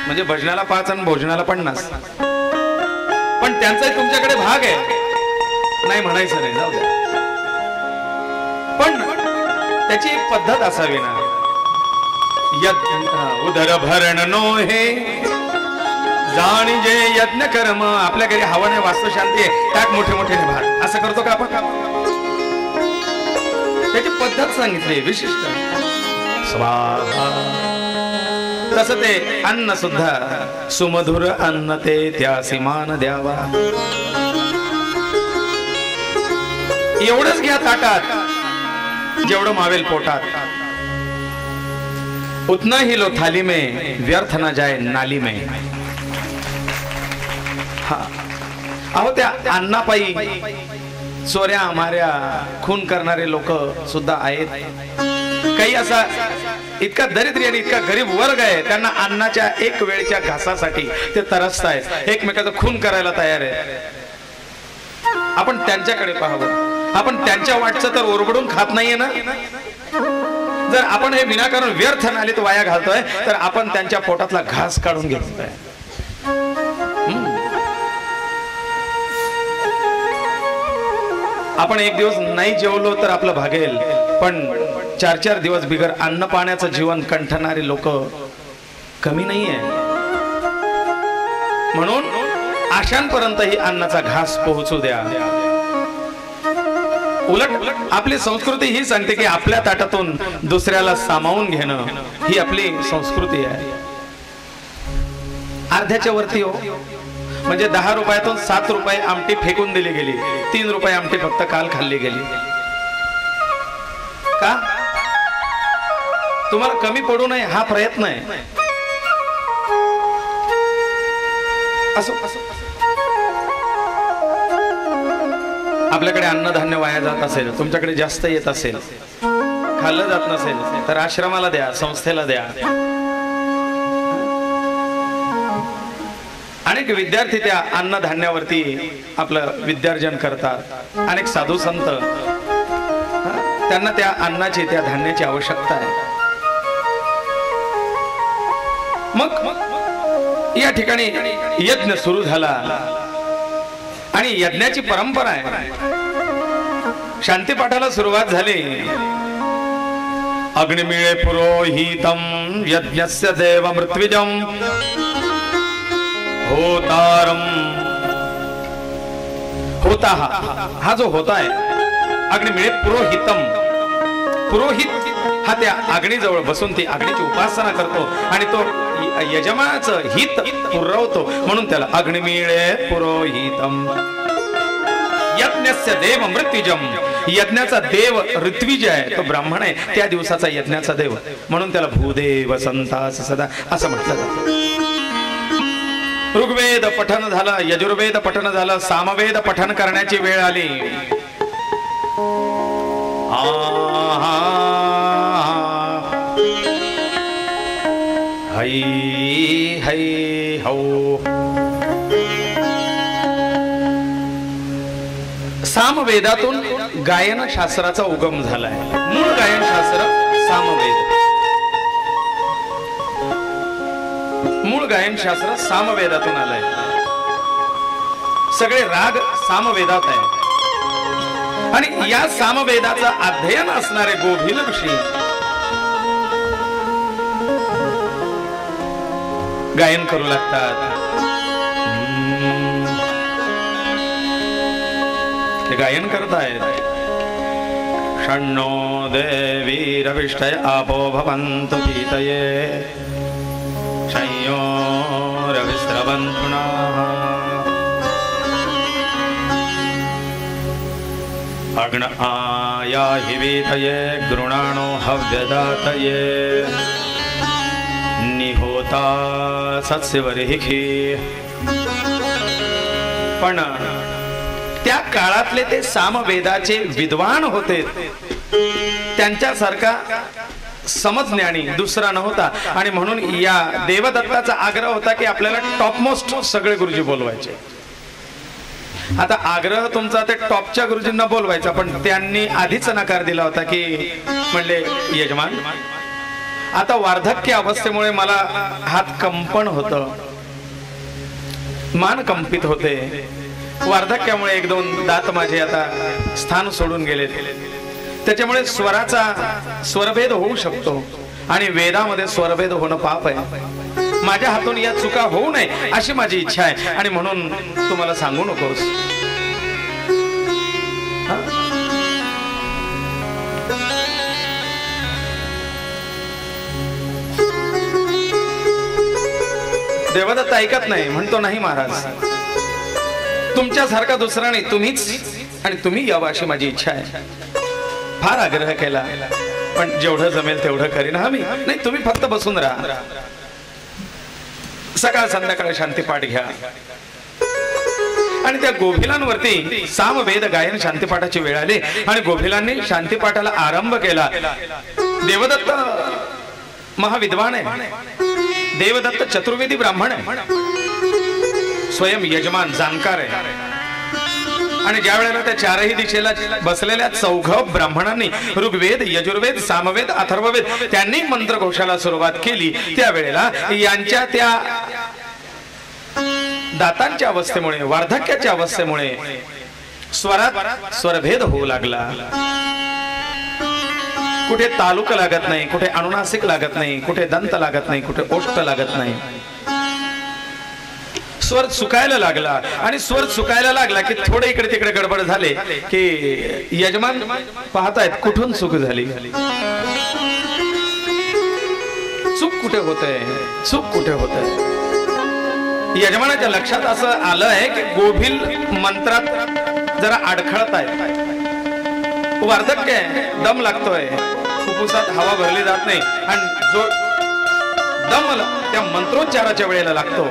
म्हणजे भजनाला 5 आणि भोजनाला 50. पण त्यांचाही तुमच्याकडे भाग आहे, नाही म्हणायचं नाही, जाऊ द्या. पण त्याची एक पद्धत असावी ना. उदर भरण नो हे जाणी जे यज्ञ कर्म. आपल्या घरी हवन आहे, वास्तू शांती आहे, त्यात मोठे मोठे भाग असं करतो का आपण? त्याची पद्धत सांगितली विशिष्ट. स्वाहा. तसं ते अन्न सुद्धा सुमधुर अन्न ते त्यासी मान द्यावा. एवढंच घ्या ताटात जेवढं मावेल पोटात. उतना ही लो थाली में, व्यर्थ ना जाए नाली में. हा, अहो त्या अन्नापायी चोऱ्या माऱ्या खून करणारे लोक सुद्धा आहेत. काही असा इतका दरिद्री आणि इतका गरीब वर्ग आहे, त्यांना अन्नाच्या एक वेळच्या घासासाठी ते तरसतायत, एकमेकाचा खून करायला तयार आहे. आपण त्यांच्याकडे पाहावं. आपण त्यांच्या वाटचं तर ओरबडून खात नाहीये ना. जर आपण हे विनाकारण व्यर्थ नालीत वाया घालतोय, तर आपण त्यांच्या पोटातला घास काढून घेतोय. आपण एक दिवस नाही जेवलो तर आपलं भागेल, पण 4-4 दिवस बिगर अन्न पाण्याचं जीवन कंठणारे लोक कमी नाहीये. म्हणून आशांपर्यंत ही अन्नाचा घास पोहोचू द्या. उलट आपली संस्कृती ही सांगते की आपल्या ताटातून दुसऱ्याला सामावून घेणं ही आपली संस्कृती आहे. अर्ध्याच्या वरती हो, म्हणजे 10 रुपयातून 7 रुपये आमटी फेकून दिली गेली, 3 रुपये आमटी फक्त काल खाल्ली गेली. का? तुम्हाला कमी पडू नये हा प्रयत्न आहे. असो आपल्याकडे अन्नधान्य वाया जात असेल, तुमच्याकडे जास्त येत असेल, खाल्लं जात नसेल तर आश्रमाला द्या, संस्थेला द्या. अनेक विद्यार्थी त्या अन्नधान्यावरती आपलं विद्यार्जन करतात. अनेक साधू संत, त्यांना त्या अन्नाची, त्या धान्याची आवश्यकता आहे. मग या ठिकाणी यज्ञ सुरू झाला आणि यज्ञाची परंपरा आहे. शांतीपाठाला सुरुवात झाली. अग्निमीळे पुरोहितम यज्ञस्य देव मृत्विजम होतारम. होता हा जो होता आहे, अग्निमीळे पुरोहितम. पुरोहित हा त्या अग्नीजवळ बसून ती अग्नीची उपासना करतो आणि तो यजमानाचं हित पुरवतो, म्हणून त्याला अग्निमीळे पुरोहितम. यज्ञस्य देव मृत्युजम. यज्ञाचा देव ऋत्विज आहे, तो ब्राह्मण आहे, त्या दिवसाचा यज्ञाचा देव, म्हणून त्याला भूदेव संतास सदा असं म्हटलं जातं. ऋग्वेद पठन झालं, यजुर्वेद पठन झालं, सामवेद पठन करण्याची वेळ आली. हई हई हो. सामवेदातून गायन शास्त्राचा उगम झालाय. मूळ गायन शास्त्र सामवेद. मूळ गायन शास्त्र सामवेदातून आलंय. सगळे राग सामवेदात आहे. आणि या सामवेदाचं अध्ययन असणारे गोभिल ऋषी गायन करू लागतात. ते गायन करतायत. षण्णो देवी रविष्टय आपो भवन्तु पीतये शय्यो रविस्रवन्तु नः. अग्न आयाहि वीतये गृणाणो हव्यदातये निहोता सत्स्यवरिखी. पण त्या काळातले ते सामवेदाचे विद्वान होते, त्यांच्यासारखा समजज्ञानी दुसरा नव्हता. आणि म्हणून या देवदत्ताचा आग्रह होता की आपल्याला टॉपमोस्ट सगळे गुरुजी बोलवायचे. आता आग्रह तुमचा ते टॉपच्या गुरुजींना बोलवायचा, पण त्यांनी आधीच नकार दिला होता की म्हणले, यजमान आता वार्धक्य अवस्थेमुळे मला हात कंपन होतं, मान कंपित होते. वार्धक्यामुळे एक दोन दात माझे आता स्थान सोडून गेले. त्याच्यामुळे स्वराचा स्वरभेद होऊ शकतो आणि वेदामध्ये स्वरभेद होणं पाप आहे. माझ्या हातून या चुका होऊ नये अशी माझी इच्छा आहे आणि म्हणून तुम्हाला सांगू नकोस. देवदत्त ऐकत नाही, म्हणतो नाही महाराज, तुमच्यासारखा दुसरा नाही, तुम्हीच आणि तुम्ही यावं अशी माझी इच्छा आहे. फार आग्रह केला पण जेवढं जमेल तेवढं करीन हा मी. नाही तुम्ही फक्त बसून राहा, सकाळ संध्याकाळ शांतीपाठ घ्या. आणि त्या गोभिलांवरती सामवेद गायन शांतीपाठाची वेळ आली आणि गोभिलांनी शांतीपाठाला आरंभ केला. देवदत्त महाविद्वान आहे, देवदत्त चतुर्वेदी ब्राह्मण आहे, स्वयं यजमान जाणकार आहे. आणि ज्या वेळेला त्या चारही दिशेला बसलेल्या चौघ ब्राह्मणांनी ऋग्वेद, यजुर्वेद, सामवेद, अथर्ववेद त्यांनी मंत्रघोषाला सुरुवात केली, त्यावेळेला यांच्या त्या दातांच्या अवस्थेमुळे, वार्धक्याच्या अवस्थेमुळे स्वरात स्वरभेद होऊ लागला. कुठे तालुक लागत नाही, कुठे अनुनासिक लागत नाही, कुठे दंत लागत नाही, कुठे ओष्ठ लागत नाही. स्वर चुकायला लागला आणि स्वर चुकायला लागला की थोडे इकडे तिकडे गडबड झाले की यजमान पाहतायत कुठून चूक झाली, चूक कुठे होतंय, चूक कुठे होतंय. यजमानाच्या लक्षात असं आलं आहे की गोभिल मंत्रात जरा अडखळत आहे, वार्धक्य आहे, दम लागतोय, फुफ्फुसात हवा भरली जात नाही आणि जो दम त्या मंत्रोच्चाराच्या वेळेला लागतो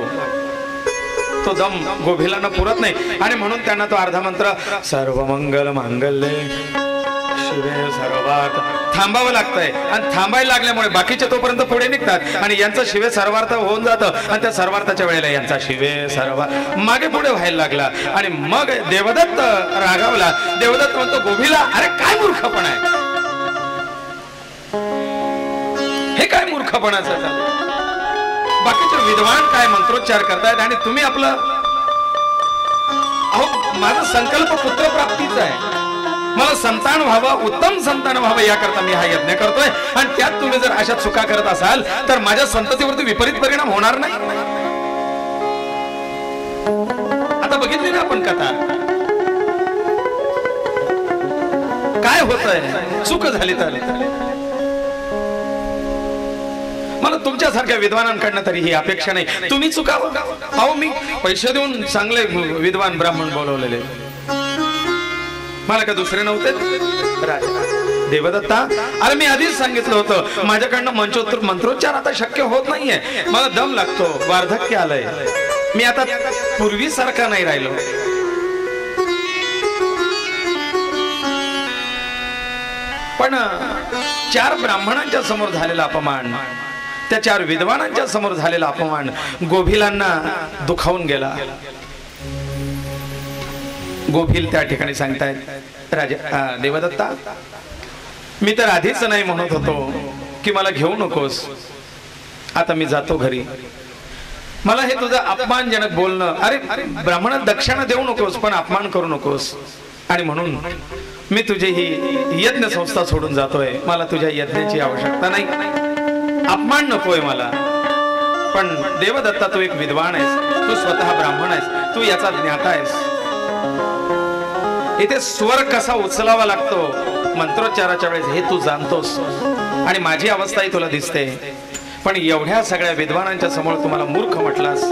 तो दम गोभिलांना पुरत नाही. आणि म्हणून त्यांना तो अर्धा मंत्र सर्व मंगल मांगल्ये शिवे सर्वार्थ थांबावं लागतंय. आणि थांबायला लागल्यामुळे बाकीचे तोपर्यंत पुढे निघतात आणि यांचं शिवे सर्वार्थ होऊन जातं आणि त्या सर्वार्थाच्या वेळेला यांचा शिवे सर्वार्थ मागे पुढे व्हायला लागला. आणि मग देवदत्त रागावला. देवदत्त म्हणतो गोभिला, अरे काय मूर्खपणा आहे, हे काय मूर्खपणाचं झालं. बाकीचे विद्वान काय मंत्रोच्चार करतायत आणि तुम्ही आपलं, अहो माझा संकल्प पुत्र प्राप्तीचा आहे, मला संतान व्हावं, उत्तम संतान व्हावं याकरता मी हा यज्ञ करतोय. आणि त्यात तुम्ही जर अशा चुका करत असाल तर माझ्या संततीवरती विपरीत परिणाम होणार नाही. आता बघितली ना आपण कथा, काय होतंय, चूक झाली तर. मला तुमच्यासारख्या विद्वानांकडनं तरी ही अपेक्षा नाही, तुम्ही चुकावं. अहो मी पैसे देऊन चांगले विद्वान ब्राह्मण बोलवलेले, मला का दुसरे नव्हते. देवदत्ता, अरे मी आधीच सांगितलं होतं माझ्याकडनं मंत्रोच्चार आता शक्य होत नाहीये, मला दम लागतो, वार्धक्य आलंय, मी आता पूर्वीसारखा नाही राहिलो. पण चार ब्राह्मणांच्या समोर झालेला अपमान, त्या चार विद्वानांच्या समोर झालेला अपमान गोभिलांना दुखावून गेला. गोभिल त्या ठिकाणी सांगतायत, राजा देवदत्ता, मी तर आधीच नाही म्हणत होतो की मला घेऊ नकोस, आता मी जातो घरी. मला हे तुझं अपमानजनक बोलणं, अरे ब्राह्मणात दक्षिणा देऊ नकोस पण अपमान करू नकोस, आणि म्हणून मी तुझी ही यज्ञ संस्था सोडून जातोय. मला तुझ्या यज्ञाची आवश्यकता नाही, अपमान नकोय मला. पण देवदत्ता, तू एक विद्वान आहेस, तू स्वतः ब्राह्मण आहेस, तू याचा ज्ञाता आहेस. इथे स्वर कसा उचलावा लागतो मंत्रोच्चाराच्या वेळेस हे तू जाणतोस आणि माझी अवस्थाही तुला दिसते. पण एवढ्या सगळ्या विद्वानांच्या समोर तुम्हाला मूर्ख म्हटलास.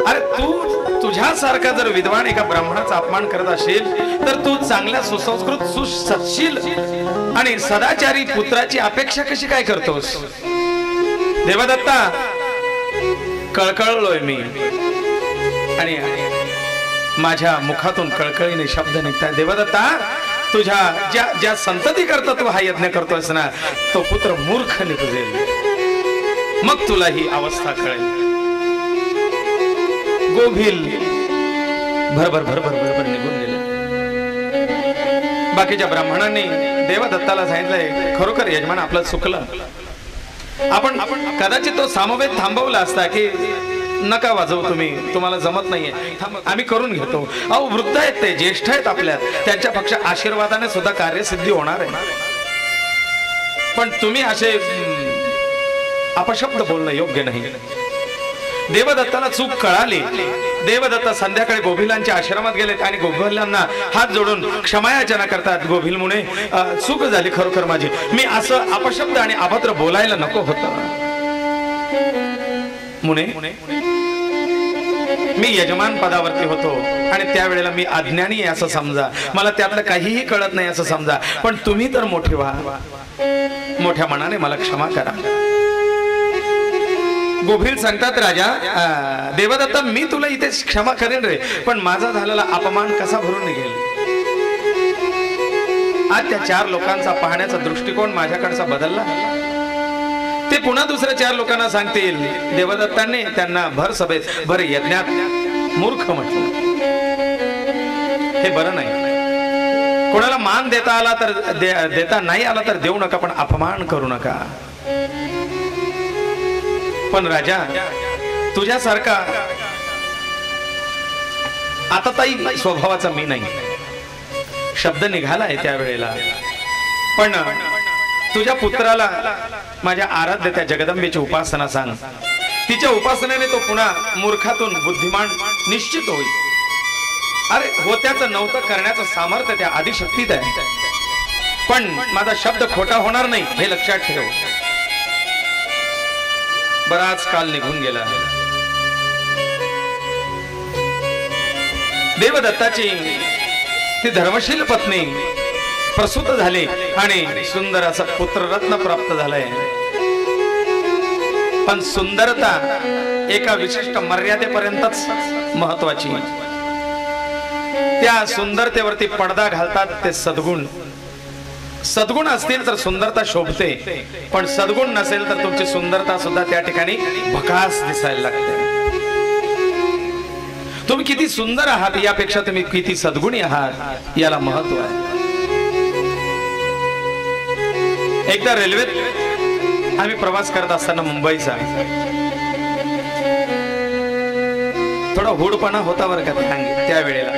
अरे तू तुझ्यासारखा जर विद्वान एका ब्राह्मणाचा अपमान करत असेल तर तू चांगल्या सुसंस्कृत, सुसत्शील आणि सदाचारी पुत्राची अपेक्षा कशी काय करतोस. देवदत्ता, कळकळलोय मी आणि माझ्या मुखातून कळकळीने शब्द निघतात. देवदत्ता, तुझ्या ज्या ज्या संतती करता तू हा यज्ञ करतोयस ना, तो पुत्र मूर्ख निघेल, मग तुला ही अवस्था कळेल. गोभिल भरभर भरभर भरभर निघून गेले. बाकीच्या ब्राह्मणांनी देवदत्ताला सांगितलंय खरोखर यजमान आपलं चुकलं, आपण कदाचित तो सामवेद थांबवला असता की नका वाजवू तुम्ही, तुम्हाला जमत नाहीये, आम्ही करून घेतो. अहो वृद्ध आहेत ते, ज्येष्ठ आहेत आपल्या, त्यांच्या पक्ष आशीर्वादाने सुद्धा कार्यसिद्धी होणार आहे. पण तुम्ही असे अपशब्द बोलणं योग्य नाही. देवदत्ताला चूक कळाली. देवदत्त संध्याकाळी गोभिलांच्या आश्रमात गेलेत आणि गोभिलांना हात जोडून क्षमायाचना करतात. गोभिल मुने, चूक झाली खरोखर माझी, मी असं अपशब्द आणि अभद्र बोलायला नको होतं. मुने, मी यजमान पदावरती होतो आणि त्यावेळेला मी अज्ञानी आहे असं समजा, मला त्यातलं काहीही कळत नाही असं समजा, पण तुम्ही तर मोठे व्हा, मोठ्या मनाने मला क्षमा करा. गोभिल सांगतात, राजा देवदत्ता, मी तुला इथे क्षमा करेन रे, पण माझा झालेला अपमान कसा भरून निघेल. आज त्या 4 लोकांचा पाहण्याचा दृष्टिकोन माझ्याकडचा बदलला. ते पुन्हा दुसऱ्या 4 लोकांना सांगतील, देवदत्तांनी त्यांना भर सभेत, भर यज्ञात मूर्ख म्हटलं. हे बरं नाही. कोणाला मान देता आला तर देता नाही आला तर देऊ नका, पण अपमान करू नका. पण राजा, तुझ्यासारखा आता ताई स्वभावाचा मी नाही. शब्द निघालाय त्यावेळेला, पण तुझ्या पुत्राला माझ्या आराध्य त्या जगदंबेची उपासना सांग. तिच्या उपासनेने तो पुन्हा मूर्खातून बुद्धिमान निश्चित होईल. अरे होत्याचं नव्हतं करण्याचं सामर्थ्य त्या आदिशक्तीत आहे. पण माझा शब्द खोटा होणार नाही हे लक्षात ठेव. बराच काल निघून गेला. देवदत्ताची ती धर्मशील पत्नी प्रसूत झाली आणि सुंदर असं पुत्ररत्न प्राप्त झालंय. पण सुंदरता एका विशिष्ट मर्यादेपर्यंतच महत्वाची. त्या सुंदरतेवरती पडदा घालतात ते सद्गुण. सद्गुण असतील तर सुंदरता शोभते, पण सद्गुण नसेल तर तुमची सुंदरता सुद्धा त्या ठिकाणी भकास दिसायला लागते. तुम्ही किती सुंदर आहात यापेक्षा तुम्ही किती सद्गुणी आहात याला महत्व आहे. एकदा रेल्वेत आम्ही प्रवास करत असताना मुंबईचा थोडा हुडपणा होता बरं का त्यावेळेला.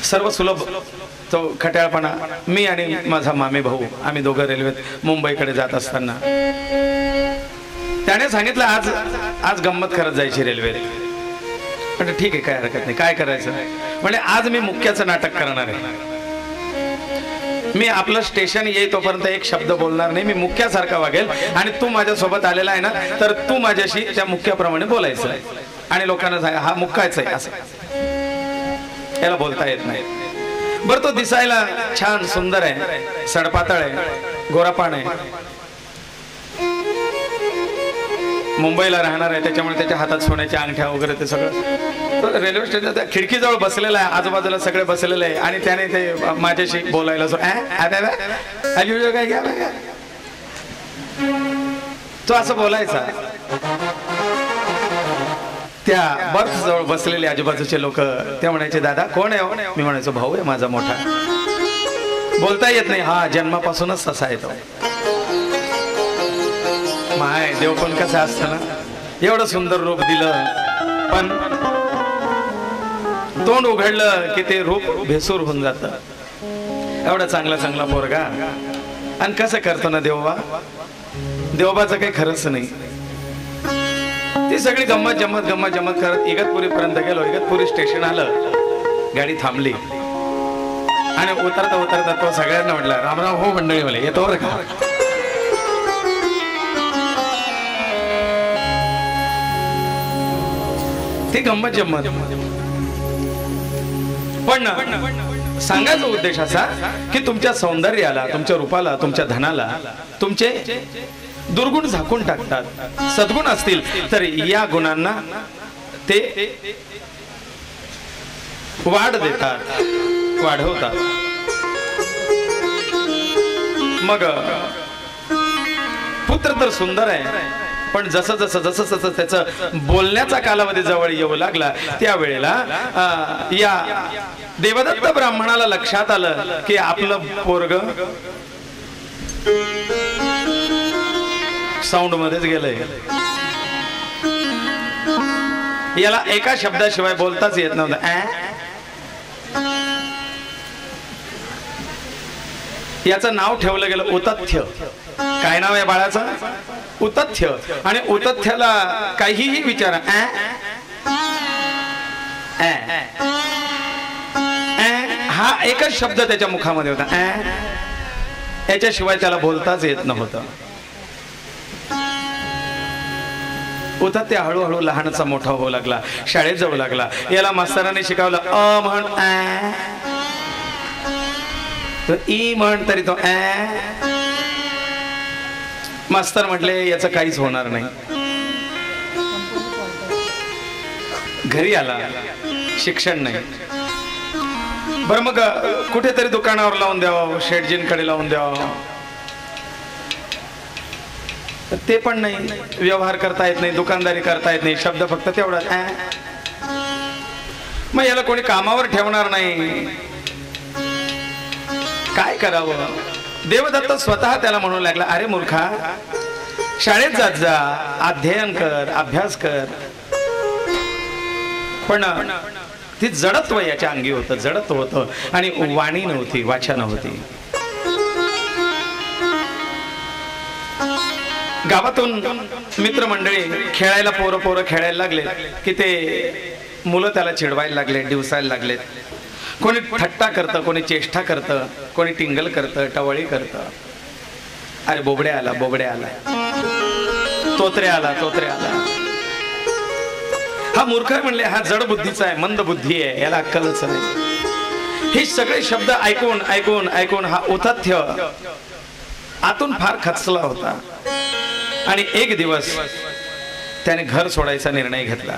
सर्व सुलभ तो खट्याळपणा. मी आणि माझा मामे भाऊ आम्ही दोघं रेल्वेत मुंबईकडे जात असताना त्याने सांगितलं, आज आज गंमत करत जायची रेल्वेत. म्हणजे ठीक आहे, काय हरकत नाही, काय करायचं. म्हणजे आज मी मुक्याचं नाटक करणार आहे. मी आपलं स्टेशन येई तोपर्यंत एक शब्द बोलणार नाही, मी मुक्यासारखा वागेल आणि तू माझ्या सोबत आलेला आहे ना, तर तू माझ्याशी त्या मुक्याप्रमाणे बोलायचं आणि लोकांना सांग हा मुक्काच आहे असं. याला बोलता येत नाही. बरं तो दिसायला छान सुंदर आहे, सडपातळ आहे, गोरापान आहे, मुंबईला राहणार आहे, त्याच्यामुळे त्याच्या हातात सोन्याच्या अंगठ्या वगैरे ते सगळं. रेल्वे स्टेशनच्या खिडकीजवळ बसलेला आहे, आजूबाजूला सगळे बसलेले आहे आणि त्याने ते माझ्याशी बोलायला तो असं बोलायचा. त्या बर्थ जवळ बसलेले आजूबाजूचे लोक ते म्हणायचे, दादा कोण आहे. मी म्हणायचो, भाऊ आहे माझा मोठा. बोलता येत नाही. हा जन्मापासूनच तसा येतो. माय देव पण कसं असतं ना, एवढं सुंदर रूप दिलं पण तोंड उघडलं की ते रूप भेसूर होऊन जात. एवढा चांगला चांगला पोरगा आणि कसं करतो ना देवबा. देवबाचं काही खरंच नाही. ती सगळी गंमत जम्मत गंमत जम्मत करत इगतपुरी पर्यंत गेलो. इगतपुरी स्टेशन आलं, गाडी थांबली आणि उतरता उतरता तो सगळ्यांना म्हटला, रामराव हो मंडळी मला येतो बरं का. ती गंमत जम्मत. पण सांगायचा उद्देश असा की तुमच्या सौंदर्याला, तुमच्या रूपाला, तुमच्या धनाला तुमचे दुर्गुण झाकून टाकतात. सद्गुण असतील तर या गुणांना ते वाढ देतात, वाढवतात. मग पुत्र तर सुंदर आहे पण जसं जसं जसं जसं त्याचं बोलण्याचा कालावधी जवळ येऊ लागला त्यावेळेला या देवदत्त ब्राह्मणाला लक्षात आलं की आपलं पोरग साऊंड मध्येच गेलंय, याला एका शब्दाशिवाय बोलताच येत नव्हतं. याचं नाव ठेवलं गेलं उतथ्य. काय नाव आहे बाळाचं? उतथ्य. आणि उतथ्याला काहीही विचारा, हा एकच शब्द त्याच्या मुखामध्ये होता. याच्याशिवाय त्याला बोलताच येत नव्हतं. उतथ्य हळूहळू लहानचा मोठा होऊ लागला, शाळेत जाऊ लागला. याला मास्तरांनी शिकवलं म्हण, तो ई म्हण तरी तो मास्तर म्हटले याचं काहीच होणार नाही. घरी आला, शिक्षण नाही. बरं मग कुठेतरी दुकानावर लावून द्यावं, शेठजींकडे लावून द्यावं, ते पण नाही. व्यवहार करता येत नाही, दुकानदारी करता येत नाही, शब्द फक्त तेवढाच. मग याला कोणी कामावर ठेवणार नाही, काय करावं? देवदत्त स्वतः त्याला म्हणू लागला, अरे मूर्खा, शाळेत जात जा, अध्ययन कर, अभ्यास कर. पण ती जडत्व याच्या अंगी होतं, जडत्व होतं. आणि वाणी नव्हती, वाचा नव्हती. गावातून मित्रमंडळी खेळायला, पोरं खेळायला लागले की ते मुलं त्याला चिडवायला लागले, डिवसायला लागलेत. कोणी थट्टा करतं, कोणी चेष्टा करतं, कोणी टिंगल करतं, टवळी करतं. अरे बोबड्या आला, बोबड्या आला, तोत्रे आला, तोत्रे आला. हा मूर्ख म्हणले, हा जड बुद्धीचा आहे, मंद बुद्धी आहे, याला अक्कलच नाही. हे सगळे शब्द ऐकून ऐकून ऐकून हा उतथ्य आतून फार खचला होता. आणि एक दिवस त्याने घर सोडायचा निर्णय घेतला.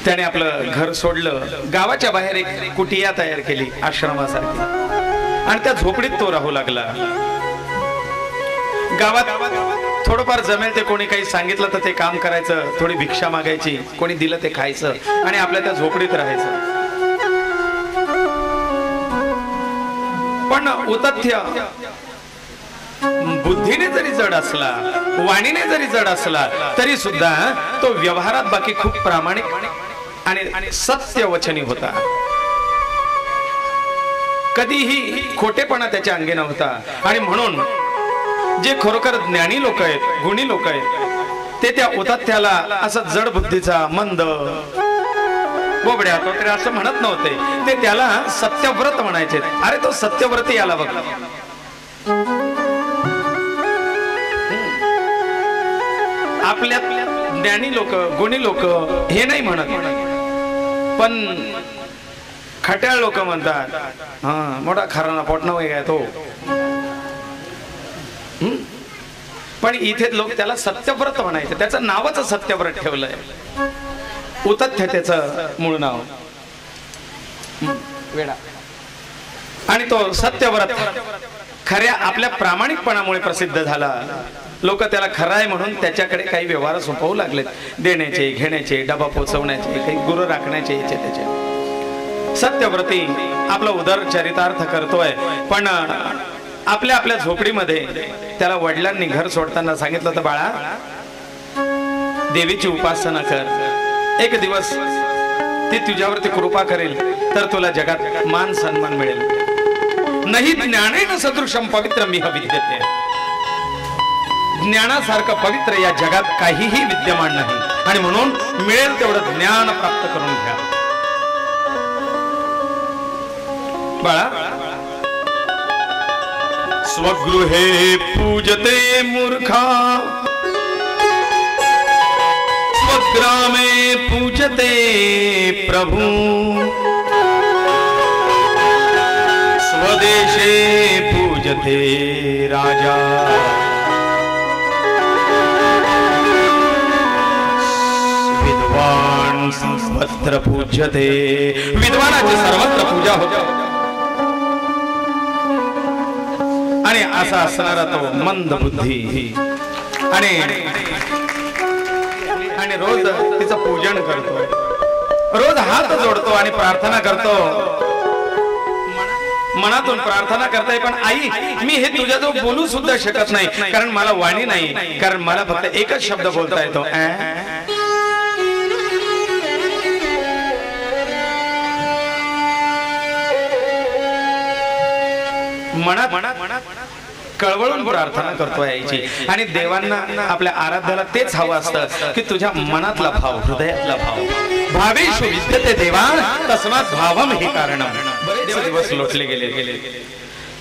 त्याने आपलं घर सोडलं, गावाच्या बाहेर एक कुटिया तयार केली आश्रमासारखी, आणि त्या झोपडीत तो राहू लागला. गावात थोडंफार जमेल ते कोणी काही सांगितलं तर ते काम करायचं, थोडी भिक्षा मागायची, कोणी दिलं ते खायचं, आणि आपल्या त्या झोपडीत राहायचं. पण उतथ्य बुद्धीने जरी जड असला, वाणीने जरी जड असला, तरी सुद्धा तो व्यवहारात बाकी खूप प्रामाणिक आणि सत्यवचनी होता. कधीही खोटेपणा त्याच्या अंगी नव्हता. आणि म्हणून जे खरोखर ज्ञानी लोक आहेत, गुणी लोक आहेत, ते त्या उतथ्याला असं जड बुद्धीचा, मंद, बोबड्या, तोत्रे असं म्हणत नव्हते. ते त्याला सत्यव्रत म्हणायचे. अरे तो सत्यव्रती आला बघ. आपल्या ज्ञानी लोक, गुणी लोक हे नाही म्हणत, पण खट्याळ लोक म्हणतात, हा मोठा खराना पोटना वगैरे तो. पण इथे लोक त्याला सत्यव्रत म्हणायचे. त्याचं नावच सत्यव्रत ठेवलंय. उतथ्य त्याचं मूळ नाव, वेडा. आणि तो सत्यव्रत खऱ्या आपल्या प्रामाणिकपणामुळे प्रसिद्ध झाला. लोक त्याला खरं आहे म्हणून त्याच्याकडे काही व्यवहार सोपवू लागलेत, देण्याचे, घेण्याचे, डबा पोचवण्याचे, काही गुरु राखण्याचे, याचे त्याचे. सत्यव्रती आपला उदर चरितार्थ करतोय, पण आपल्या आपल्या झोपडीमध्ये त्याला वडिलांनी घर सोडताना सांगितलं होतं, बाळा देवीची उपासना कर, एक दिवस ती तुझ्यावरती कृपा करेल तर तुला जगात मान सन्मान मिळेल. नाही ज्ञानेन सदृशम पवित्र मिह विद्यते. ज्ञानासारखं पवित्र या जगात काहीही विद्यमान नाही. आणि म्हणून मिळेल तेवढं ज्ञान प्राप्त करून घ्या. बाळा, स्वगृहे पूजते मूर्खा, स्वग्रामे पूजते प्रभु, स्वदेशे पूजते राजा, विद्वान सर्वत्र पूज्यते. विद्वानाची सर्वत्र पूजा होते. आणि असा असणारा तो मंद बुद्धी आणि रोज तिचं पूजन करतो, रोज हात जोडतो आणि प्रार्थना करतो, मनातून प्रार्थना करताय. पण आई, मी हे तुझ्याजवळ बोलू सुद्धा शकत नाही, कारण मला वाणी नाही, कारण मला फक्त एकच शब्द बोलता येतो, मनात कळवळून प्रार्थना करतोय आईची. आणि देवांना आपल्या आराध्याला तेच हवं असतं की तुझ्या मनातला भाव, हृदयातला भाव. भावेषु विद्यते देवा तस्मात् भावम हि कारणम. बरेच दिवस लोटले गेले.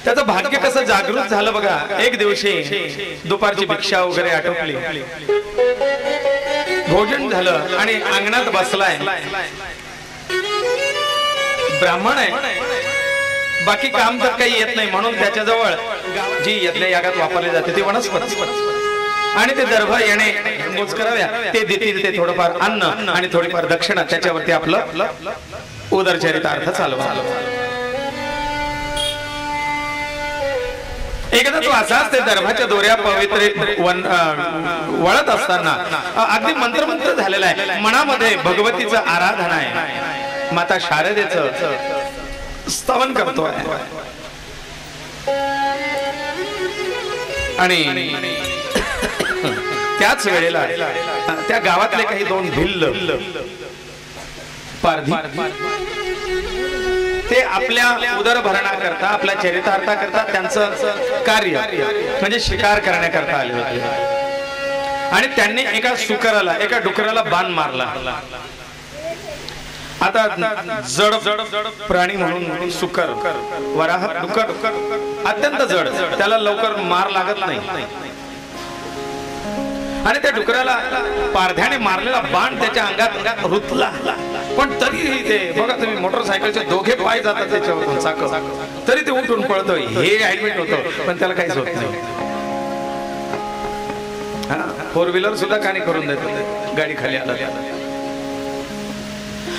त्याचं भाग्य कसं जागृत झालं बघा. एक दिवशी दुपारची भिक्षा वगैरे आटोपली, भोजन झालं आणि अंगणात बसलाय. ब्राह्मण आहे, बाकी काम तर काही येत नाही, म्हणून त्याच्याजवळ जी यज्ञ यागात वापरली जाते ती वनस्पती आणि ते दर्भ येणे मुचकराव्या ते देतील, ते थोडंफार अन्न आणि थोडीफार दक्षिणा, त्याच्यावरती आपलं उदरचरितार्थ चालवा. एकदा तो असाच ते दर्भाच्या दोऱ्या पवित्र वळत असताना अगदी मंत्रमंत्र झालेला आहे. मनामध्ये भगवतीचं आराधना आहे, माता शारदेचं स्तवन करतोय. आणि त्याच वेळेला त्या गावातले काही दोन भिल्ल पारधी ते आपल्या उदरभरणाकरता, आपल्या चरितार्थाकरता त्यांचं कार्य म्हणजे शिकार करण्याकरता आले होते. आणि त्यांनी एका सुकराला, एका डुकराला बाण मारला. आता जड प्राणी म्हणून सुकर, वराह, डुकर अत्यंत जड, त्याला लवकर मार लागत नाही. आणि त्या डुकराला पारध्याने मारलेला बाण त्याच्या अंगात रुतला. पण तरीही ते बघा तुम्ही, मोटरसायकलचे दोघे पाय जातात त्याच्यावरून चाक, तरी ते उठून पळतोय. हे ऍडमिट होतं पण त्याला काहीच होत नाही. फोर व्हीलर सुद्धा काने करून देतो गाडी खाली आला.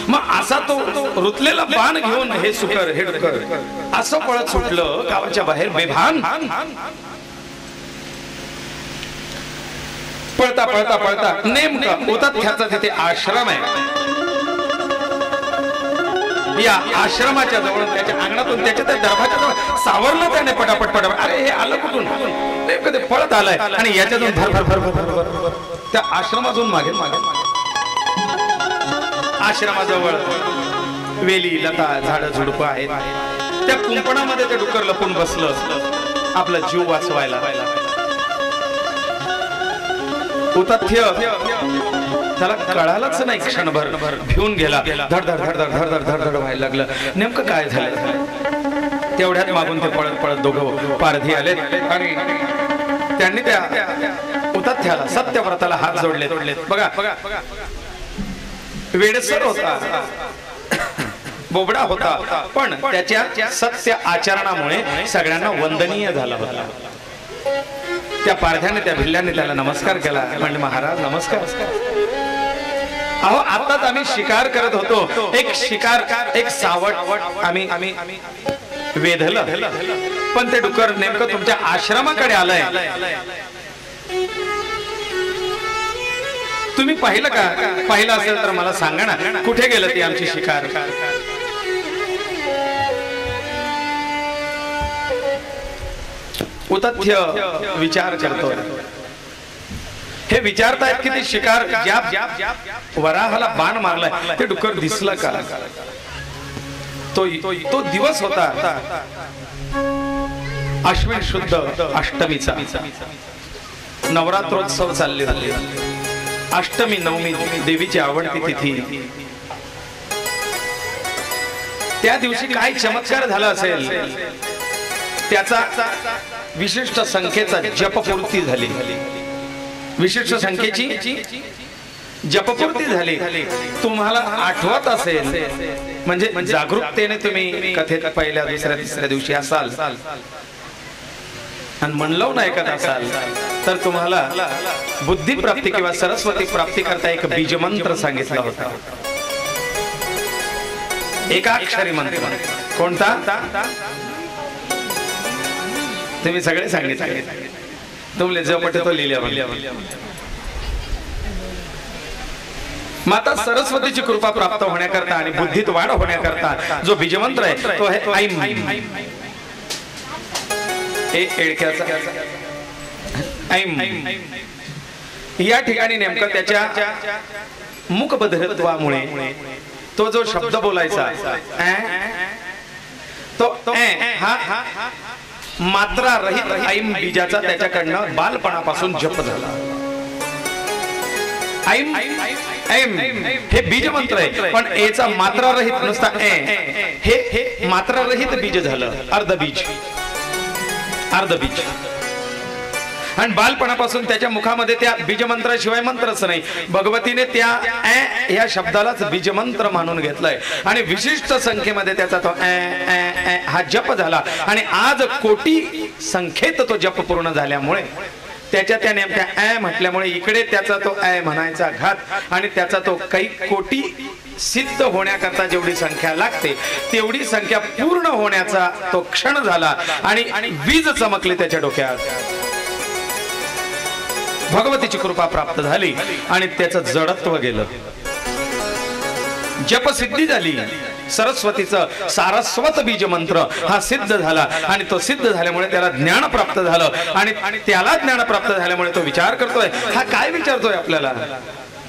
मग असा तो रुतलेला बाण घेऊन हे सुकर, हे डुकर असं पळत सुटलं गावाच्या बाहेर बेभान. पळता पळता पळता नेमकं उतथ्याचा तिथे आश्रम आहे. या आश्रमाच्या जवळ, त्याच्या अंगणातून, त्याच्या त्या दरबाच्या जवळ सावरलं त्याने पटापट पटापट. अरे हे आलं कुठून? नेमकं ते पळत आलंय आणि याच्यातून भर भर भर भर त्या आश्रमातून मागे मागे. आश्रमाजवळ वेली, लता, झाडं झुडपं आहेत. त्या कुंपणामध्ये ते डुकर लपून बसलं आपला जीव वाचवायला. उतथ्य त्याला कळालंच नाही. क्षणभर भिवून गेला. धड धड धड धड धड धड धड व्हायला लागलं. नेमकं काय झालं? तेवढ्यात मागून ते पळत पळत दोघं पारधी आले आणि त्यांनी त्या उतथ्याला, सत्यव्रताला हात जोडले. बघा, वेडसर होता, बोबडा होता, पण त्याच्या सत्य आचरणामुळे सगळ्यांना वंदनीय झाला होता. त्या पारध्याने, त्या भिल्ल्याने त्याला नमस्कार केला. म्हणजे महाराज नमस्कार. अहो आताच आम्ही शिकार करत होतो. एक शिकार, एक सावट आम्ही वेधलं, पण ते डुकर नेमकं तुमच्या आश्रमाकडे आलंय. तुम्ही पाहिलं का? पाहिलं असेल तर मला सांगा ना, कुठे गेलं ती आमची शिकार? उतथ्य विचार करतो. हे विचारतायत की ती शिकार, ज्या वराहाला बाण मारलाय ते डुकर दिसलं का? तो दिवस होता अश्विन शुद्ध अष्टमीचा. नवरात्रोत्सव चालले होते. अष्टमी, नवमी देवीची आवडती तिथी. त्या दिवशी काय चमत्कार झाला असेल, त्याचा विशिष्ट संख्येचा जपपूर्ती झाली. विशिष्ट संख्येची जपपूर्ती झाली. तुम्हाला आठवत असेल, म्हणजे जागरूकतेने तुम्ही कथेत पहिल्या, दुसऱ्या, तिसऱ्या दिवशी असाल आणि म्हणलो ना ऐकत असाल, तर तुम्हाला बुद्धी प्राप्ती किंवा सरस्वती प्राप्ती करता एक बीजमंत्र सांगितला होता. एकाक्षरी मंत्र. कोणता? तुम्ही सगळे सांगितले. तुमले जो पटे तो लिहिल्या. माता सरस्वतीची कृपा प्राप्त होण्याकरता आणि बुद्धीत वाढ होण्याकरता जो बीजमंत्र आहे तो आहे ऐम. एडक्याचा ऐम. या ठिकाणी नेमकं त्याच्या मुखबधिरत्वामुळे तो जो शब्द बोलायचा तो हा मात्रा रहित ऐम बीजाचा त्याच्याकडनं बालपणापासून जप झाला. ऐम ऐम हे बीज मंत्र आहे, पण एचा मात्रा रहित नुसता हे मात्रा रहित बीज झालं. अर्धबीज आणि बालपणापासून त्याच्या मुखामध्ये त्या बीजमंत्राशिवाय मंत्रच नाही. भगवतीने त्या या शब्दालाच बीजमंत्र मानून घेतलाय आणि विशिष्ट संख्येमध्ये त्याचा तो हा जप झाला. आणि आज कोटी संख्येत तो जप पूर्ण झाल्यामुळे त्याच्या त्या नेमक्या म्हटल्यामुळे इकडे त्याचा तो म्हणायचा घात आणि त्याचा तो काही कोटी सिद्ध होण्याकरता जेवढी संख्या लागते तेवढी संख्या पूर्ण होण्याचा तो क्षण झाला आणि वीज चमकली त्याच्या डोक्यात. भगवतीची कृपा प्राप्त झाली आणि त्याचं जडत्व गेलं. जपसिद्धी झाली. सरस्वतीचं सारस्वत बीज मंत्र हा सिद्ध झाला आणि तो सिद्ध झाल्यामुळे त्याला ज्ञान प्राप्त झालं आणि त्याला ज्ञान प्राप्त झाल्यामुळे तो विचार करतोय. हा काय विचारतोय आपल्याला?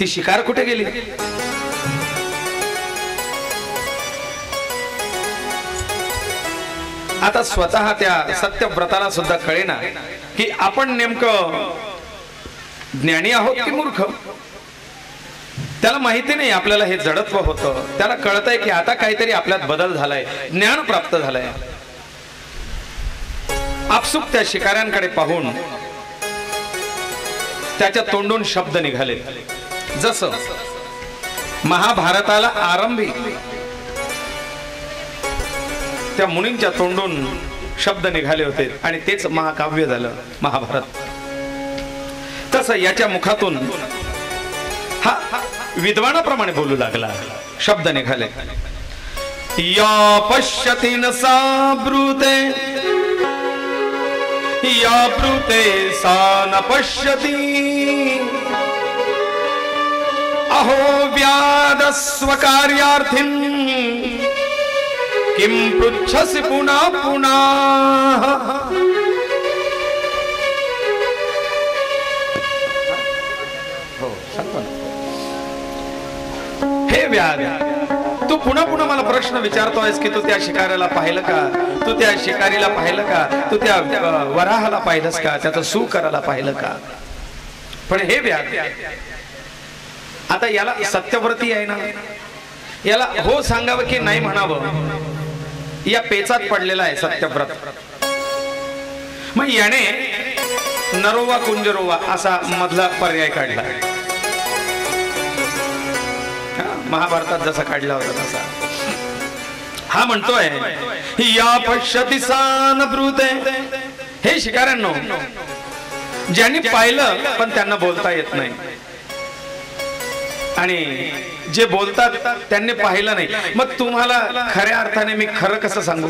ती शिकार कुठे गेली? आता स्वतः त्या सत्यव्रताला सुद्धा कळेना की आपण नेमकं ज्ञानी आहोत की मूर्ख. त्याला माहिती नाही आपल्याला हे जडत्व होतं. त्याला कळतंय की आता काहीतरी आपल्यात बदल झालाय, ज्ञान प्राप्त झालंय. आपसुक त्या शिकाऱ्यांकडे पाहून त्याच्या तोंडून शब्द निघाले. जसं महाभारताला आरंभी त्या मुनींच्या तोंडून शब्द निघाले होते आणि तेच महाकाव्य झालं महाभारत. तसं याच्या मुखातून हा विद्वानाप्रमाणे बोलू लागला. शब्द निघाले. या पश्यति न सा ब्रूते या ब्रूते सा न पश्यति अहो व्याद स्वकार्यार्थिं किं पृच्छसि पुनः पुनः. हे व्याध, तू पुन्हा पुन्हा मला प्रश्न विचारतोयस की तू त्या शिकाऱ्याला पाहिलं का, तू त्या शिकारीला पाहिलं का, तू त्या वराहाला पाहिलंस का, त्याचं सू करायला पाहिलं का. पण हे व्याध, आता याला सत्यव्रती आहे ना, याला हो सांगावं की नाही म्हणावं या पेचात पडलेला आहे सत्यव्रत. मग याने नरोवा कुंजरोवा असा मधला पर्याय काढला. महाभारतात जसा काढला होता तसा हा म्हणतोय या पश्यति सान ब्रूते. हे शिकाऱ्यांनो, ज्यांनी पाहिलं पण त्यांना बोलता येत नाही आणि जे बोलतात त्यांनी पाहिलं नाही, मग तुम्हाला खऱ्या अर्थाने मी खरं कसं सांगू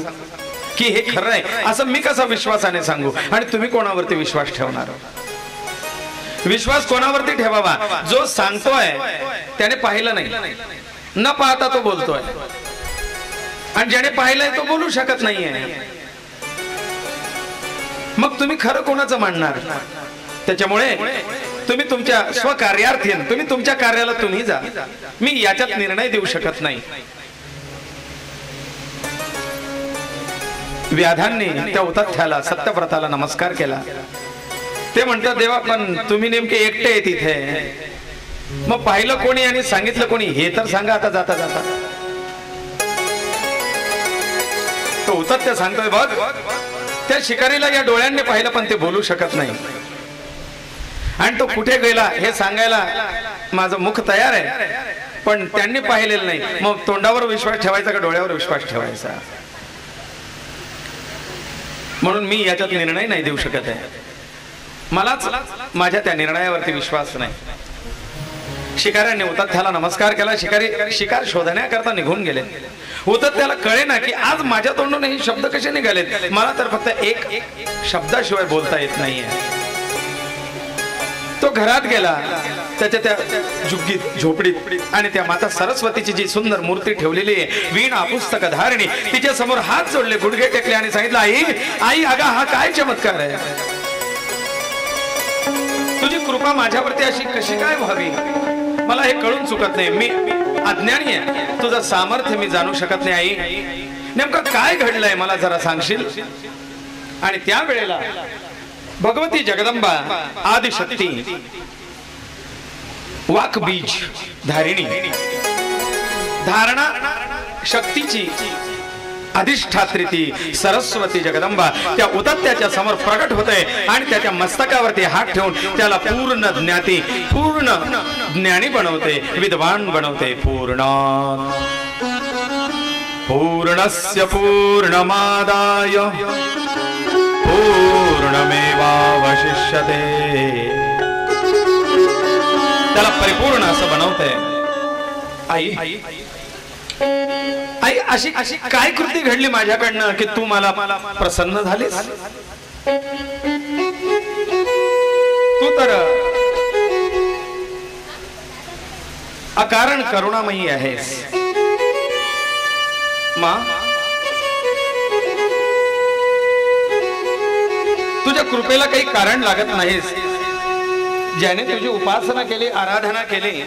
की हे खरं आहे असं मी कसा विश्वासाने सांगू. आणि तुम्ही कोणावरती विश्वास ठेवणार? विश्वास कोणावरती ठेवावा? जो सांगतोय त्याने पाहिलं नाही, न पाहता तो बोलतोय आणि ज्याने पाहिलंय तो बोलू शकत नाहीये. मग तुम्ही खरं कोणाचं मानणार? त्याच्यामुळे तुम्ही तुमच्या स्वकार्यार्थीन तुम्ही तुमच्या कार्याला तुम्ही जा. मी याच्यात निर्णय देऊ शकत नाही. व्याधांनी त्या उतथ्याला सत्यव्रताला नमस्कार केला. ते म्हणतात देवा पण तुम्ही नेमके एकटे आहे तिथे, मग पाहिलं कोणी आणि सांगितलं कोणी हे तर सांगा आता जाता जाता. तो उतथ्य सांगतोय बघ त्या शिकारीला या डोळ्यांनी पाहिलं पण ते बोलू शकत नाही आणि तो कुठे गेला हे सांगायला माझं मुख तयार आहे पण त्यांनी पाहिलेलं नाही. मग तोंडावर विश्वास ठेवायचा का डोळ्यावर विश्वास ठेवायचा? म्हणून मी याच्यात निर्णय नाही देऊ शकत आहे. मलाच माझ्या त्या निर्णयावरती विश्वास नाही. शिकाऱ्याने उतथ्याला नमस्कार केला. शिकारी शिकार शोधण्याकरता निघून गेले. उतथ्याला कळे ना की आज माझ्या तोंडून हे शब्द कसे निघालेत. मला तर फक्त एक शब्दाशिवाय बोलता येत नाहीये. तो घरात गेला, त्याच्या त्या झुग्गीत झोपडीत, आणि त्या माता सरस्वतीची जी सुंदर मूर्ती ठेवलेली आहे, वीणा पुस्तक धारणी, तिच्या समोर हात जोडले, गुडघे टेकले आणि सांगितलं, आई आई अगा हा काय चमत्कार आहे, तुझी कृपा माझ्यावरती अशी कशी काय व्हावी, मला हे कळून चुकत नाही, मी अज्ञानी आहे, तुझं सामर्थ्य मी जाणू शकत नाही, आई नेमकं काय घडलंय मला जरा सांगशील. आणि त्या वेळेला भगवती जगदंबा आदिशक्ती वाक बीज धारिणी, धारणा शक्तीची अधिष्ठात्री ती सरस्वती जगदंबा त्या उदत्याच्या समोर प्रकट होते आणि त्याच्या मस्तकावरती हात ठेवून त्याला पूर्ण ज्ञाती, पूर्ण ज्ञानी बनवते, विद्वान बनवते. पूर्णस्य पूर्णमादाय पूर्णमेवावशिष्यते, त्याला परिपूर्ण असं बनवते. आई आई अशी अशी काय कृती घडली माझ्याकडनं की तू मला प्रसन्न झालीस. तू तर अकारण करुणामयी आहेस माँ. तुझ्या कृपेला काही कारण लागत नाहीस. ज्याने तुझी उपासना केली, आराधना केली,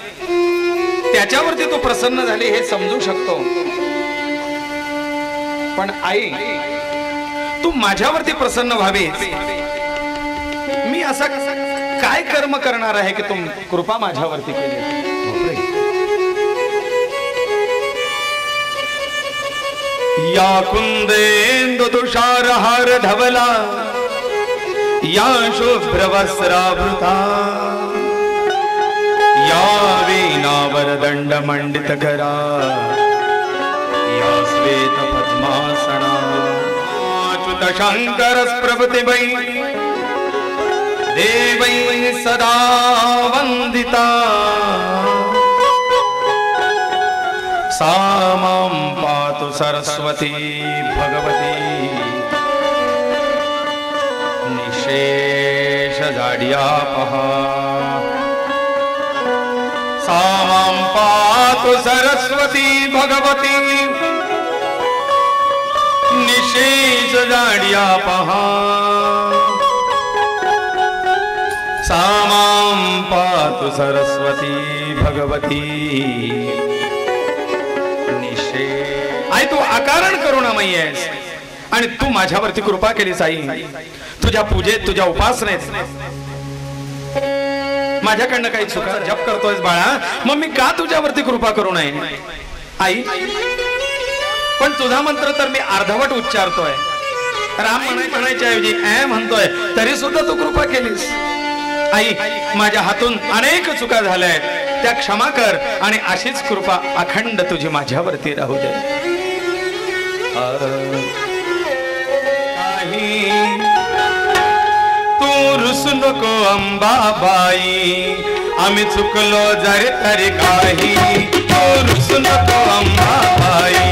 त्याच्यावरती तू प्रसन्न झाली हे समजू शकतो. पण आई तू माझ्यावरती प्रसन्न व्हावीस, मी असा काय कर्म करणार आहे की तू कृपा माझ्यावरती केली. या कुंदेंदु तुषारहार धवला, या शुभ्रवस्त्रावृता, या वीणावरदंड मंडित करा, या श्वेत पद्मासना, अच्युत शंकर प्रभृतिवै देवै सदा वंदिता, सा मां पातु सरस्वती भगवती निशेष जाड्यापहा. सा मां पातु सरस्वती भगवती निशेष जाड्यापहा. सा मां पातु सरस्वती भगवती. आई तू अकारण करुणामयी आहेस आणि तू माझ्यावरती कृपा केलीस. आई तुझ्या पूजेत, तुझ्या उपासनेत माझ्याकडनं काही चुका जप करतोयस बाळा, मग मी का तुझ्यावरती कृपा करू नये. आई पण तुझा मंत्र तर मी अर्धवट उच्चारतोय, राम म्हणायच्या ऐवजी ऐ म्हणतोय, तरी सुद्धा तू कृपा केलीस. आई माझ्या हातून अनेक चुका झाल्या आहेत, त्या क्षमा कर आणि अशीच कृपा अखंड तुझी माझ्यावरती राहू दे. तू रुसू नको अंबाबाई, आम्ही चुकलो जरी तरी काही, तू रुसू नको अंबाबाई.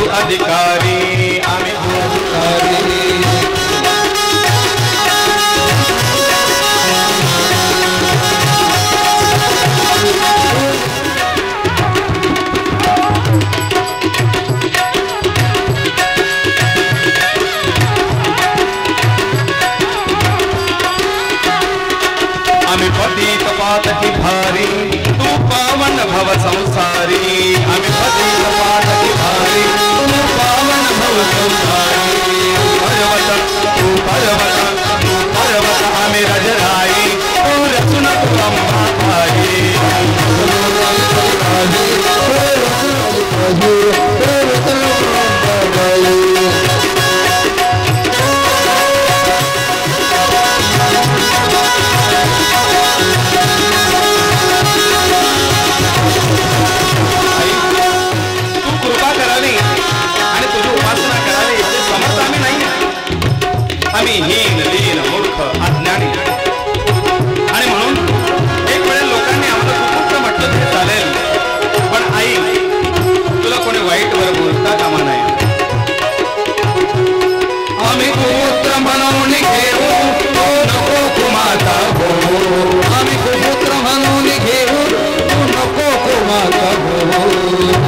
प्रभु अधिकारी आम्ही अधिकारी पतित पातकी भारी तू पावन भव संसारी आम्ही पतित पातकी भारी तू पावन भव संसारी तू पर्वत आम्ही रजराई तू रचुन तू अंबाई आम्ही हीन लीन मूर्ख अज्ञानी आणि म्हणून एक वेळेस लोकांनी आम्हाला कुपुत्र म्हटलं तरी चालेल पण आई तुला कोणी वाईट वर बोलता कामा नाही आम्ही कुपुत्र म्हणून घेऊ नको कुमाता हो आम्ही कुपुत्र म्हणून घेऊ नको कुमाता हो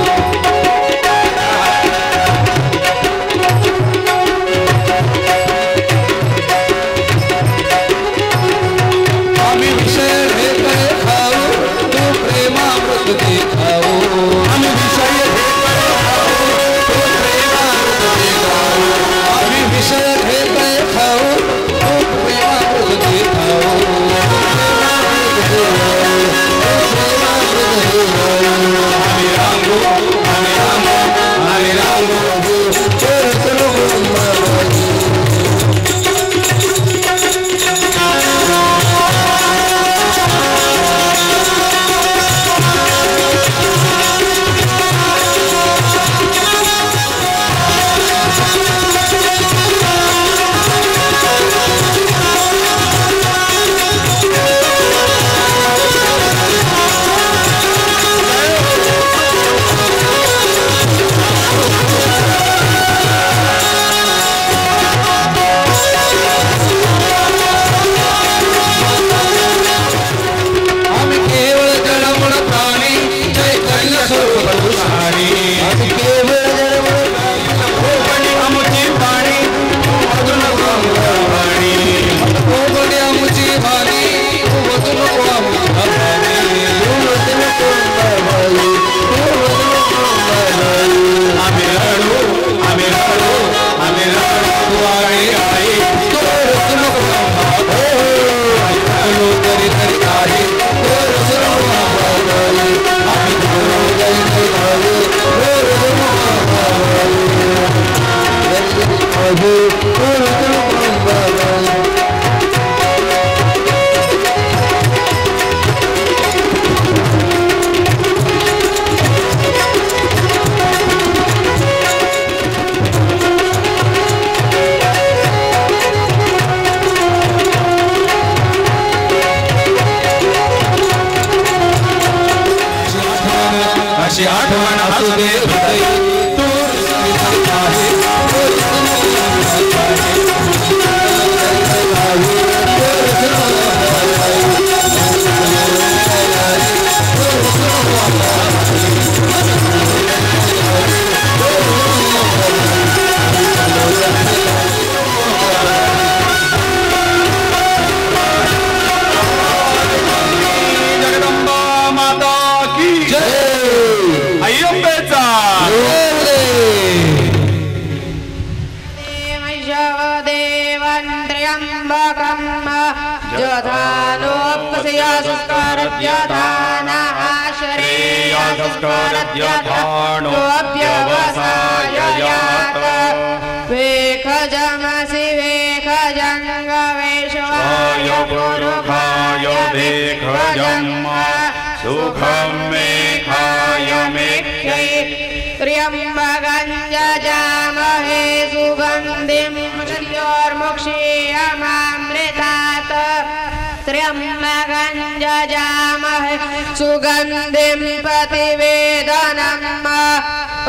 गंजजामहे सुगंधिं प्रतिवेदनम्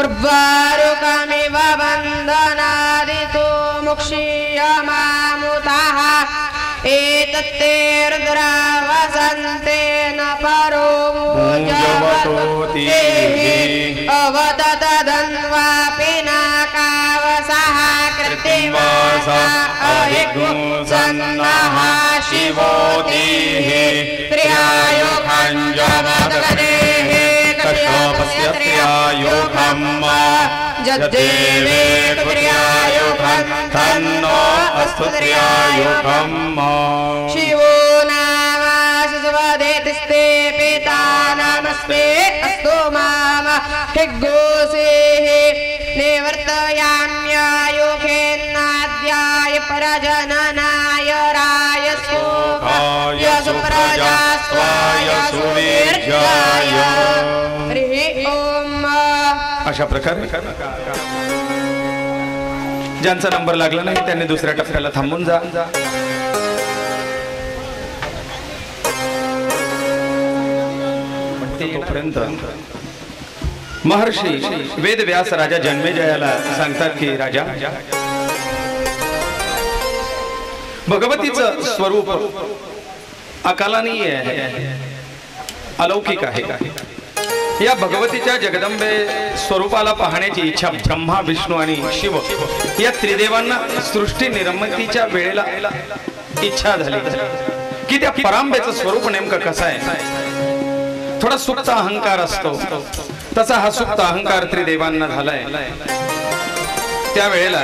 उर्वारुकमिव वन्दनादितो मुक्षीयमामुतः एतत्ते रुद्रा वसन्तेन परो मुजवतोति अवदतदन्वापि नाकावसः कृतिवासा अहिगुसन्नः शिवोतिः त्र्यायुखञ्जवदगदेः कश्यपस्य त्र्यायुखम् जद्देवे त्र्यायुखम् तन्नो अस्तु त्र्यायुखम् शिवो नाम शिशुवदेतिस्ते पिता नमस्ते अस्तु माम हिग्गोसेः निवर्तयाम्यायुखेन्नाद्याय परजननाय राय सुखाय सुप्रजास्वाय सुवीर्याय हरि ओम। अशा प्रकारे ज्यांचा नंबर लागला नाही त्यांनी दुसऱ्या टप्प्याला थांबून जा। तोपर्यंत महर्षी वेदव्यास राजा जन्मेजयाला सांगतात की राजा, भगवतीचं स्वरूप अकालनीय आहे, अलौकिक आहे। या भगवतीच्या जगदंबे स्वरूपाला पाहण्याची इच्छा ब्रह्मा विष्णू आणि शिव या त्रिदेवांना सृष्टी निर्मितीच्या वेळेला इच्छा झाली की त्या परांबेचं स्वरूप नेमकं कसं आहे। थोडा सुप्त अहंकार असतो, तसा हा सुप्त अहंकार त्रिदेवांना झालाय। त्यावेळेला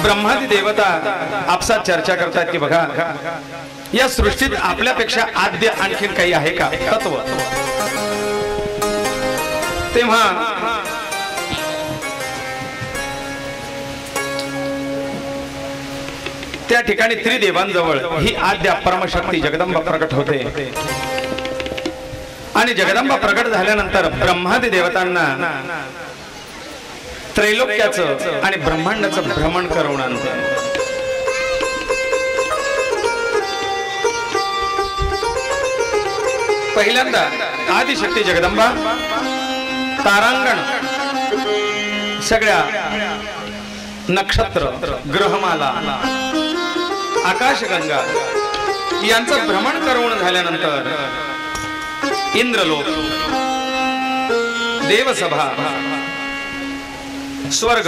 ब्रह्मादी देवता आपसात चर्चा करतात की बघा, या सृष्टीत आपल्यापेक्षा आद्य आणखीन काही आहे का तत्व। तेव्हा त्या ठिकाणी त्रिदेवांजवळ ही आद्य परमशक्ती जगदंबा प्रकट होते आणि जगदंबा प्रकट झाल्यानंतर ब्रह्मादी देवतांना त्रैलोक्याचं आणि ब्रह्मांडाचं भ्रमण करून आणते। पहिल्यांदा आदिशक्ती जगदंबा तारांगण, सगळ्या नक्षत्र, ग्रहमाला, आकाशगंगा यांचं भ्रमण करून झाल्यानंतर इंद्रलोक, देवसभा, स्वर्ग,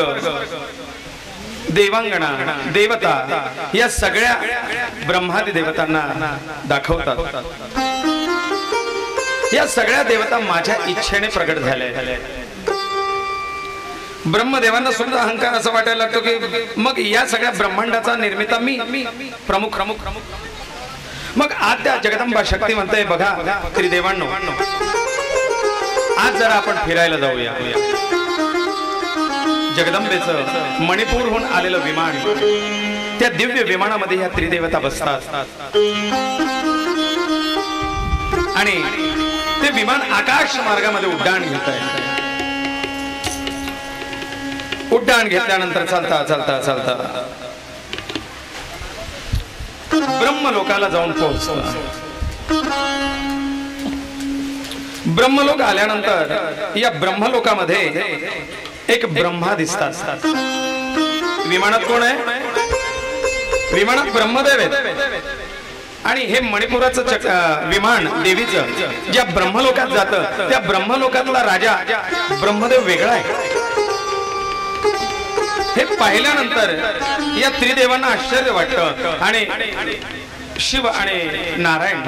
देवांगणा, देवता या सगळ्या ब्रह्मादी देवतांना दाखवतात। या सगळ्या देवता माझ्या इच्छेने प्रकट झाल्या। ब्रह्मदेवांना सुद्धा अहंकार असं वाटायला लागतो की मग या सगळ्या ब्रह्मांडाचा निर्मिता मी प्रमुख। मग आद्या जगदंबा शक्ती म्हणते, बघा त्रिदेवांनो, आज जरा आपण फिरायला जाऊया। जगदंबेचं मणिपूरहून आलेलं विमान, त्या दिव्य विमानामध्ये या त्रिदेवता बसतात आणि ते विमान आकाश मार्गामध्ये उड्डाण घेत आहे। उड्डाण घेतल्यानंतर चालता चालता चालता ब्रह्मलोकाला जाऊन पोहोचतात। ब्रह्मलोक आल्यानंतर या ब्रह्मलोकामध्ये एक ब्रह्मा दिसतात। विमानात कोण आहे? विमानात ब्रह्मदेव आहेत आणि हे मणिपुराचं विमान देवीचं ज्या ब्रह्मलोकात जातं त्या ब्रह्मलोकातला राजा ब्रह्मदेव वेगळा आहे। हे पाहिल्यानंतर या त्रिदेवांना आश्चर्य वाटतं आणि शिव आणि नारायण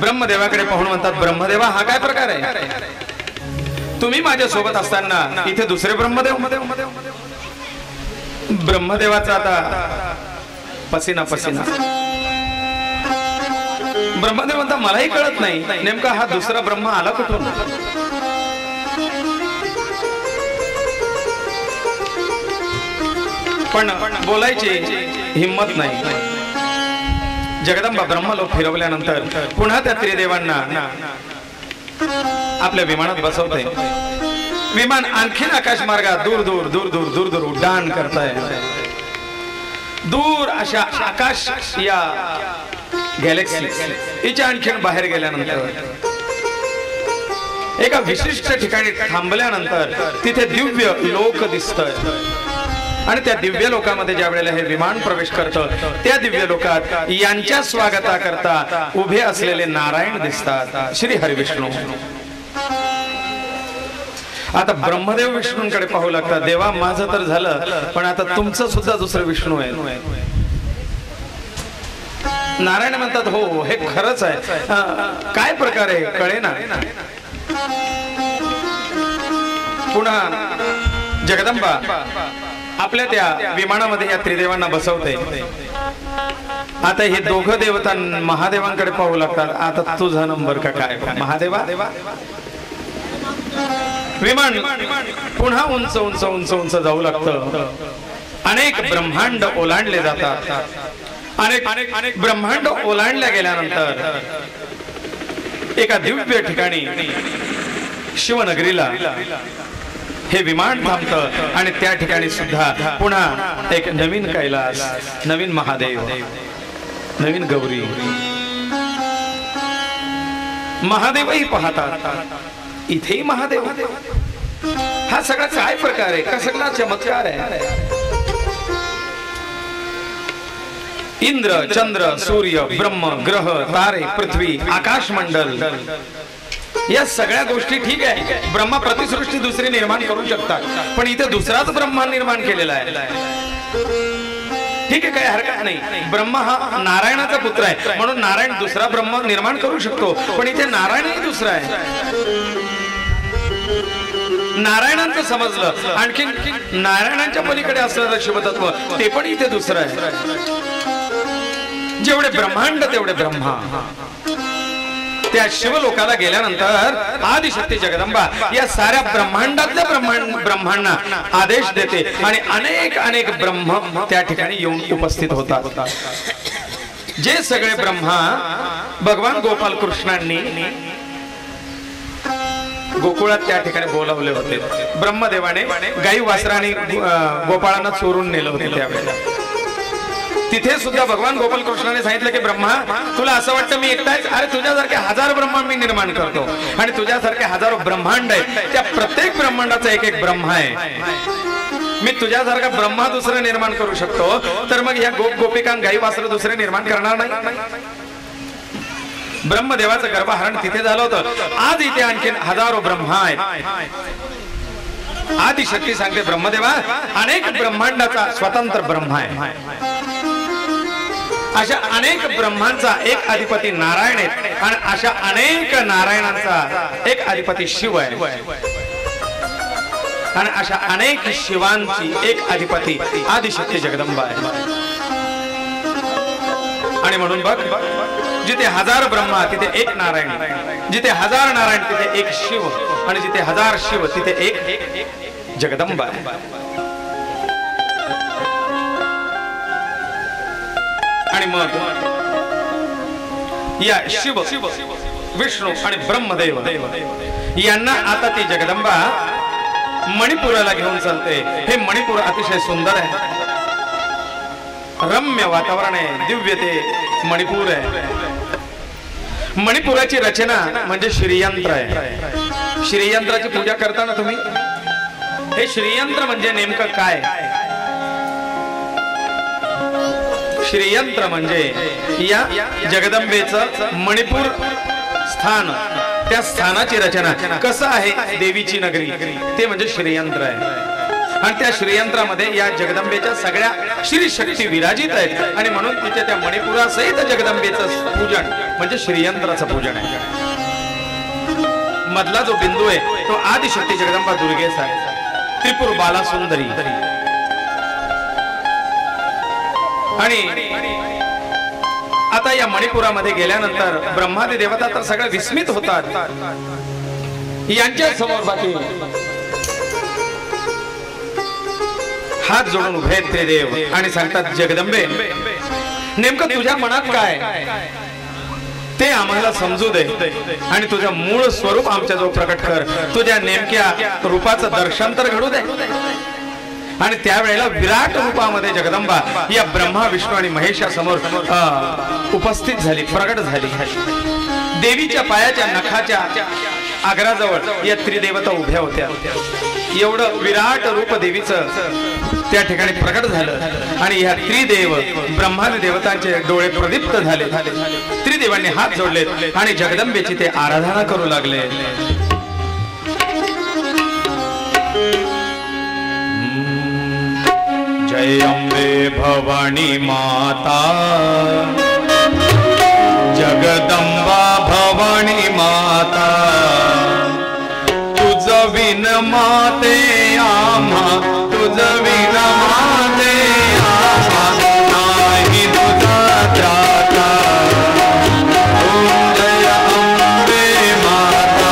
ब्रह्मदेवाकडे पाहून म्हणतात, ब्रह्मदेवा हा काय प्रकार आहे? तुम्ही माझ्या सोबत असताना इथे दुसरे ब्रह्मदेव? ब्रह्मदेवाचा आता पसीना पसीना। ब्रह्मदेव म्हणता, मलाही कळत नाही नेमका हा दुसरा ब्रह्म आला कुठून। पण बोलायची हिम्मत नाही। जगदंबा ब्रह्मलोक फिरवल्यानंतर पुन्हा त्या त्रिदेवांना आपल्या विमानात बसवते। विमान आणखीन आकाश मार्गात दूर दूर दूर दूर दूर दूर उड्डाण करताय। दूर अशा आकाश या गॅलेक्सी हिच्या आणखीन बाहेर गेल्यानंतर एका विशिष्ट ठिकाणी थांबल्यानंतर तिथे दिव्य लोक दिसतंय आणि त्या दिव्य लोकामध्ये ज्या वेळेला हे विमान प्रवेश करतं त्या दिव्य लोकात यांच्या स्वागताकरता उभे असलेले नारायण दिसतात, श्री हरिविष्णू. आता ब्रह्मदेव विष्णूंकडे पाहू लागतात, देवा माझं तर झालं पण आता तुमचं सुद्धा दुसरं विष्णू आहे. नारायण म्हणतात हो हे खरंच आहे, काय प्रकार आहे कळे ना. पुन्हा जगदंबा आपल्या त्या विमानामध्ये या त्रिदेवांना बसवते. आता हे दोघं देवता महादेवांकडे पाहू लागतात, आता तुझा नंबर का काय महादेवा. विमान पुन्हा उंच उंच उंच उंच जाऊ लागतं. अनेक ब्रह्मांड ओलांडले जातात. अनेक ब्रह्मांड ओलांडल्या गेल्यानंतर एका दिव्य ठिकाणी शिवनगरीला हे विमान थांबतं आणि त्या ठिकाणी सुद्धा पुन्हा एक नवीन कैलास, नवीन महादेव, नवीन गौरी. महादेवही पाहतात, इथेही महादेव. हा सगळा काय प्रकार आहे, का सगळा चमत्कार आहे. इंद्र, चंद्र, सूर्य, ब्रह्म, ग्रह, तारे, पृथ्वी, आकाश मंडल या सगळ्या गोष्टी ठीक आहे. ब्रह्मा प्रतिसृष्टी दुसरी निर्माण करू शकतात पण इथे दुसराच ब्रह्मा निर्माण केलेला आहे. ठीक आहे, काही हरकत नाही. ब्रह्मा हा नारायणाचा पुत्र आहे म्हणून नारायण दुसरा ब्रह्मा निर्माण करू शकतो पण इथे नारायणही दुसरा आहे. नारायणांचं समजलं, आणखी नारायणांच्या पलीकडे असलेलं शिवतत्व ते पण इथे दुसरं आहे. जेवढे ब्रह्मांड तेवढे ब्रह्मा. त्या शिवलोकाला गेल्यानंतर आदिशक्ती जगदंबा या साऱ्या ब्रह्मांडातल्या ब्रह्मांना आदेश देते आणि अनेक अनेक ब्रह्म त्या ठिकाणी येऊन उपस्थित होतात. जे सगळे ब्रह्मा भगवान गोपाल कृष्णांनी गोकुळात त्या ठिकाणी बोलावले होते. ब्रह्मदेवाने गाई वासराने गोपाळांना चोरून नेलं होते त्यावेळेला. तिथे सुद्धा भगवान गोपाल कृष्णाने सांगितलं की ब्रह्मा तुला असं वाटतं मी एकटाच, अरे तुझ्यासारखे हजार ब्रह्मा मी निर्माण करतो आणि तुझ्यासारखे हजारो ब्रह्मांड आहे, त्या प्रत्येक ब्रह्मांडाचा एक एक ब्रह्मा आहे. मी तुझ्यासारखा ब्रह्मा दुसरं निर्माण करू शकतो तर मग या गोपिकां गाई वासरं दुसरे निर्माण करणार नाही. ब्रह्मदेवाचं गर्भहरण तिथे झालं होतं. आज इथे आणखीन हजारो ब्रह्मा आहेत. आदिशक्ती सांगते ब्रह्मदेवा अनेक ब्रह्मांडाचा स्वतंत्र ब्रह्मा आहे. अशा अनेक ब्रह्मांचा एक अधिपती नारायण आहे आणि अशा अनेक नारायणांचा एक अधिपती शिव आहे आणि अशा अनेक शिवांची एक अधिपती आदिशक्ती जगदंबा आहे. आणि म्हणून बघ, जिथे हजार ब्रह्मा तिथे एक नारायण, जिथे हजार नारायण तिथे एक शिव आणि जिथे हजार शिव तिथे एक जगदंबा आहे. आणि मग या शिव, विष्णू आणि ब्रह्मदेव यांना आता ती जगदंबा मणिपुराला घेऊन चालते. हे मणिपूर अतिशय सुंदर आहे, रम्य वातावरण आहे, दिव्य ते मणिपूर आहे. मणिपुराची रचना म्हणजे श्रीयंत्र आहे. श्रीयंत्राची पूजा करताना तुम्ही हे श्रीयंत्र म्हणजे नेमकं काय? श्रीयंत्र म्हणजे या जगदंबेचं मणिपूर स्थान, त्या स्थानाची रचना कसं आहे देवीची नगरी ते म्हणजे श्रीयंत्र आहे. आणि त्या श्रीयंत्रामध्ये या जगदंबेच्या सगळ्या श्री शक्ती विराजित आहेत आणि म्हणून तिथे त्या मणिपुरासहित जगदंबेचं पूजन म्हणजे श्रीयंत्राचं पूजन आहे. मधला जो बिंदू आहे तो आदिशक्ती जगदंबा दुर्गेश आहे, त्रिपुर बाला सुंदरी. आणि आता या मणिपुरामध्ये गेल्यानंतर ब्रह्मादी देवता तर सगळे विस्मित होतात. यांच्या समोर बाकी हात जोडून उभे त्रिदेव आणि सांगतात जगदंबे नेमकं तुझ्या मनात काय ते आम्हाला समजू दे आणि तुझं मूळ स्वरूप आमच्या जो प्रकट कर. तुझ्या नेमक्या रूपाचं दर्शन तर घडू दे आणि त्यावेळेला विराट रूपामध्ये जगदंबा या ब्रह्मा विष्णू आणि महेशासमोर उपस्थित झाली, प्रगट झाली। देवीच्या पायाच्या नखाच्या आग्राजवळ या त्रिदेवता उभ्या होत्या। एवढं विराट रूप देवीचं त्या ठिकाणी प्रकट झालं आणि या त्रिदेव ब्रह्मादी देवतांचे डोळे प्रदीप्त झाले। त्रिदेवांनी हात जोडले आणि जगदंबेची ते आराधना करू लागले। जय अम्बे भवानी माता, जगदंबा भवानी माता, तुझ विन माते आम्हा, तुझ विन माते आम्हा, नाही तुझा त्राता। ओम जय अम्बे माता।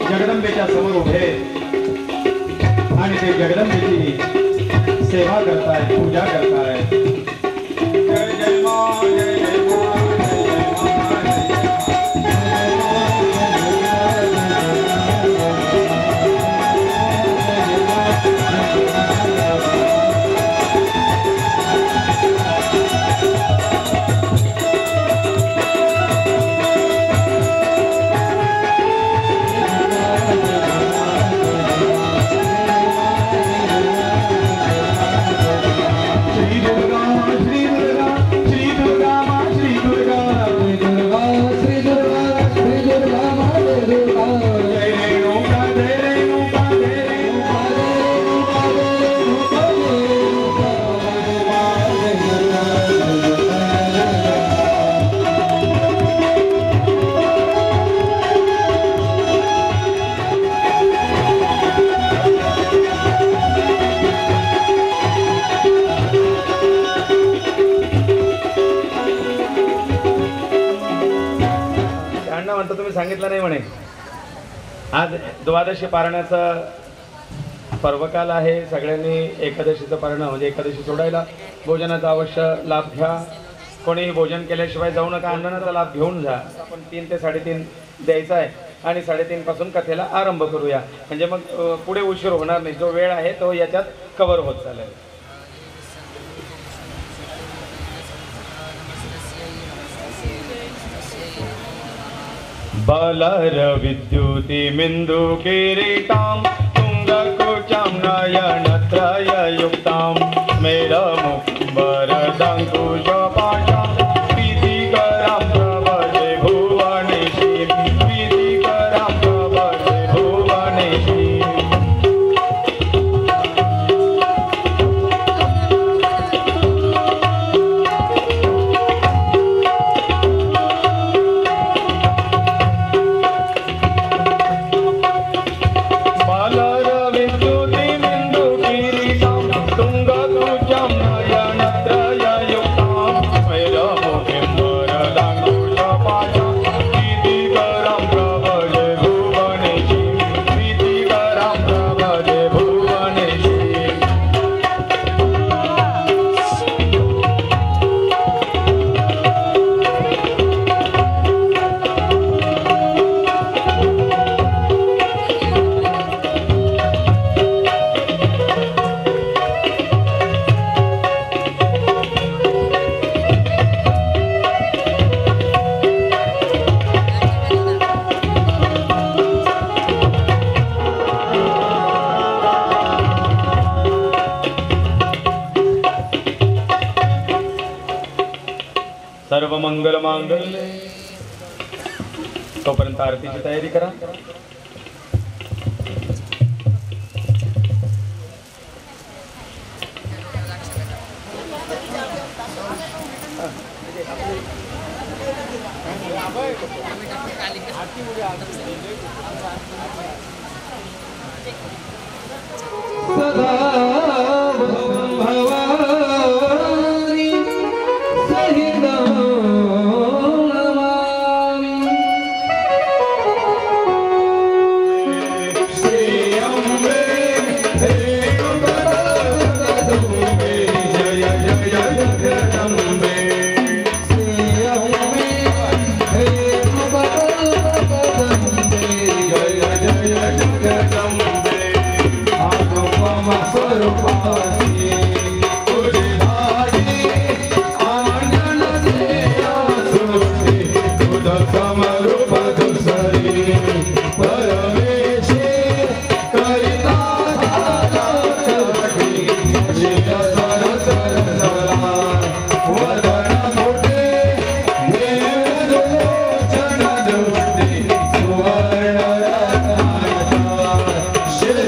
जगदंबेच्या समोर उभे आणि ते जगदंबेची सेवा करताय, पूजा करताय। जय जय मा, जय जय मा, जय जय मा, तुम्ही सांगितलं नाही म्हणे। आज द्वादशी पारण्याचा पर्वकाल आहे। सगळ्यांनी एकादशीचं पारण म्हणजे एकादशी सोडायला भोजनाचा अवश्य लाभ घ्या। कोणीही भोजन केल्याशिवाय जाऊ नका, अन्नाचा लाभ घेऊन जा। आपण 3 ते 3:30 द्यायचा आहे आणि 3:30 पासून कथेला आरंभ करूया, म्हणजे मग पुढे उशीर होणार नाही। जो वेळ आहे तो याच्यात कव्हर होत चालेल। बालर विद्युति मिन्दु किरीटां तुंगकुचां नयनत्रय युक्तां स्मेरमुक्बरदङ्कुशपाशां प्रीतिकरां प्रभजे भुवनेशी, प्रीतिकरां प्रभजे भुवनेशी। तुंगकुचां नयनत्रय युक्तां सर्व मंगल मांगल्ये. तोपर्यंत आरतीची तयारी करा. सदा भवानी सहितं नमामि. श्री अम्बे रेणुकादुर्गे जय जय जगदम्बे. श्री अम्बे रेणुकादुर्गे जय जय जगदम्बे. स्वरूपासी तुझे भागी आनंद देया सृष्टी तुझ समरूप दुसरी परमेशी करिता धाराची शिव सरस रसला वदन मोठे देव लोचन दृष्टी सुवर्ण रत्नाचा श्री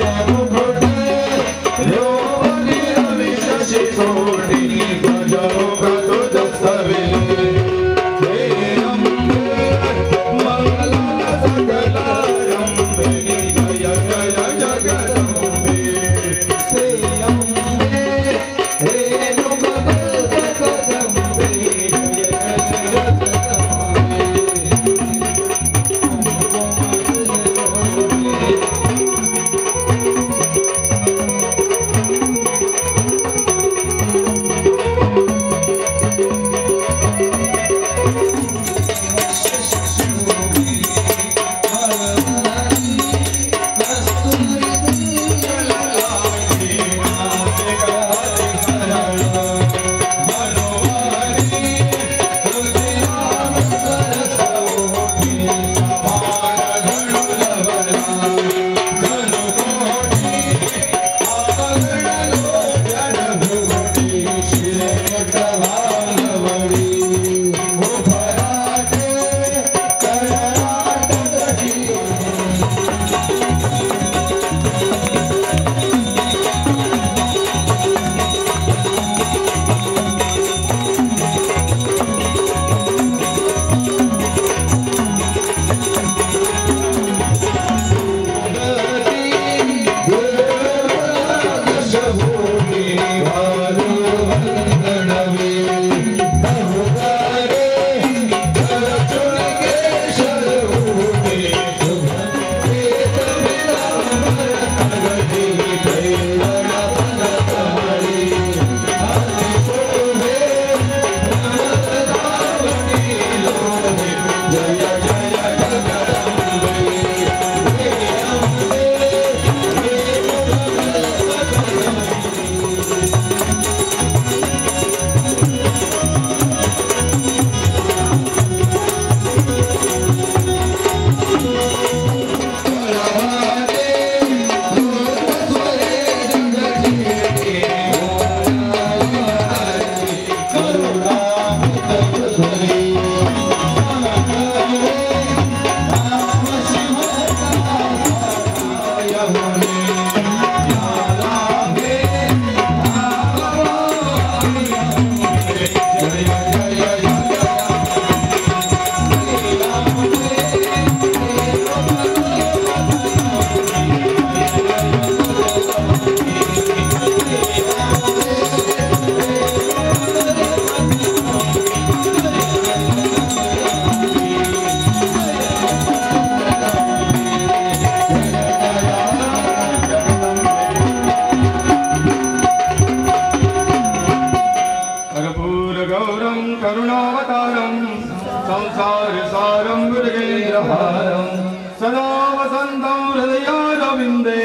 सदा वसन्तं हृदयारविन्दे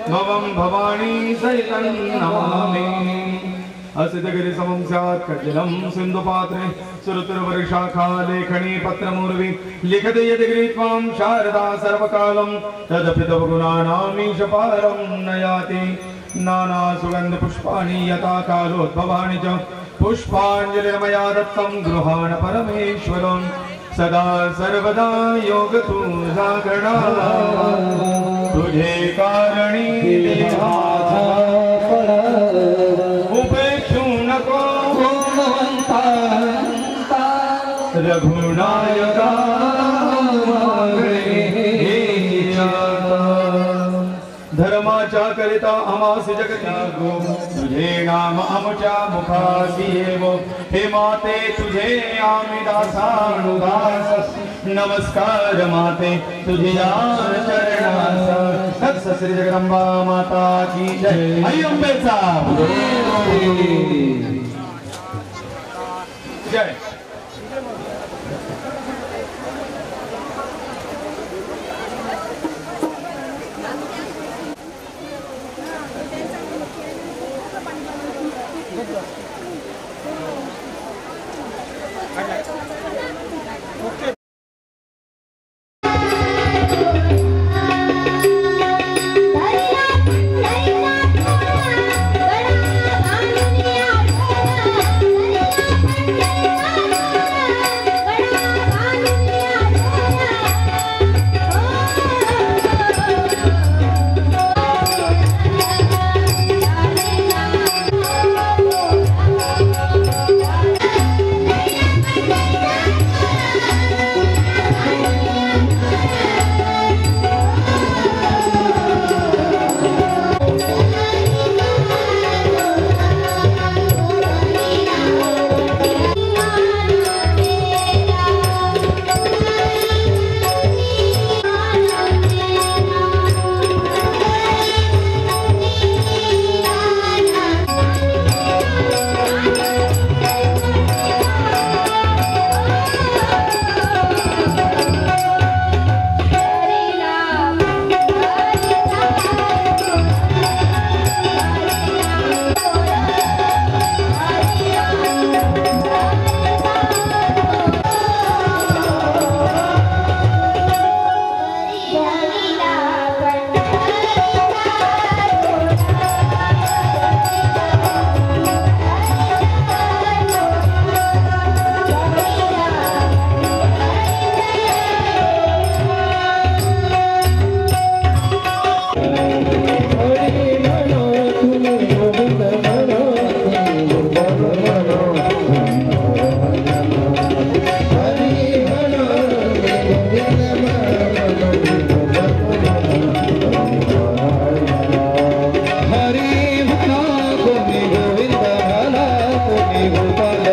भवं भवानी सहितं नमामि। असितगिरिसमं स्यात् कज्जलं सिन्धुपात्रे सुरतुर्वर्षाखा लेखनी पत्रमूर्वी लिखते यदि गृहीत्वां शारदा सर्वकालं तदपि तव गुणानामीशपारं न याति। नाना सुगन्धपुष्पाणि यथा कालोद्भवानि च पुष्पांजलिर्मया दत्तं गृहाण परमेश्वरं सदा सर्वदा योग तुझा गणा तुझे कारणी देहाचा उपेक्षू नको रघुनायका धर्माच्या करिता आमास जगती गो तुझे नाम आमच्या मुखासी येवो हे माते तुझे आम्ही दासानुदास नमस्कार माते तुझ्या चरणास सत्स श्री जगदंबा माता की जय आई अंबेचा जय गोविंद मला कोणी गोपाल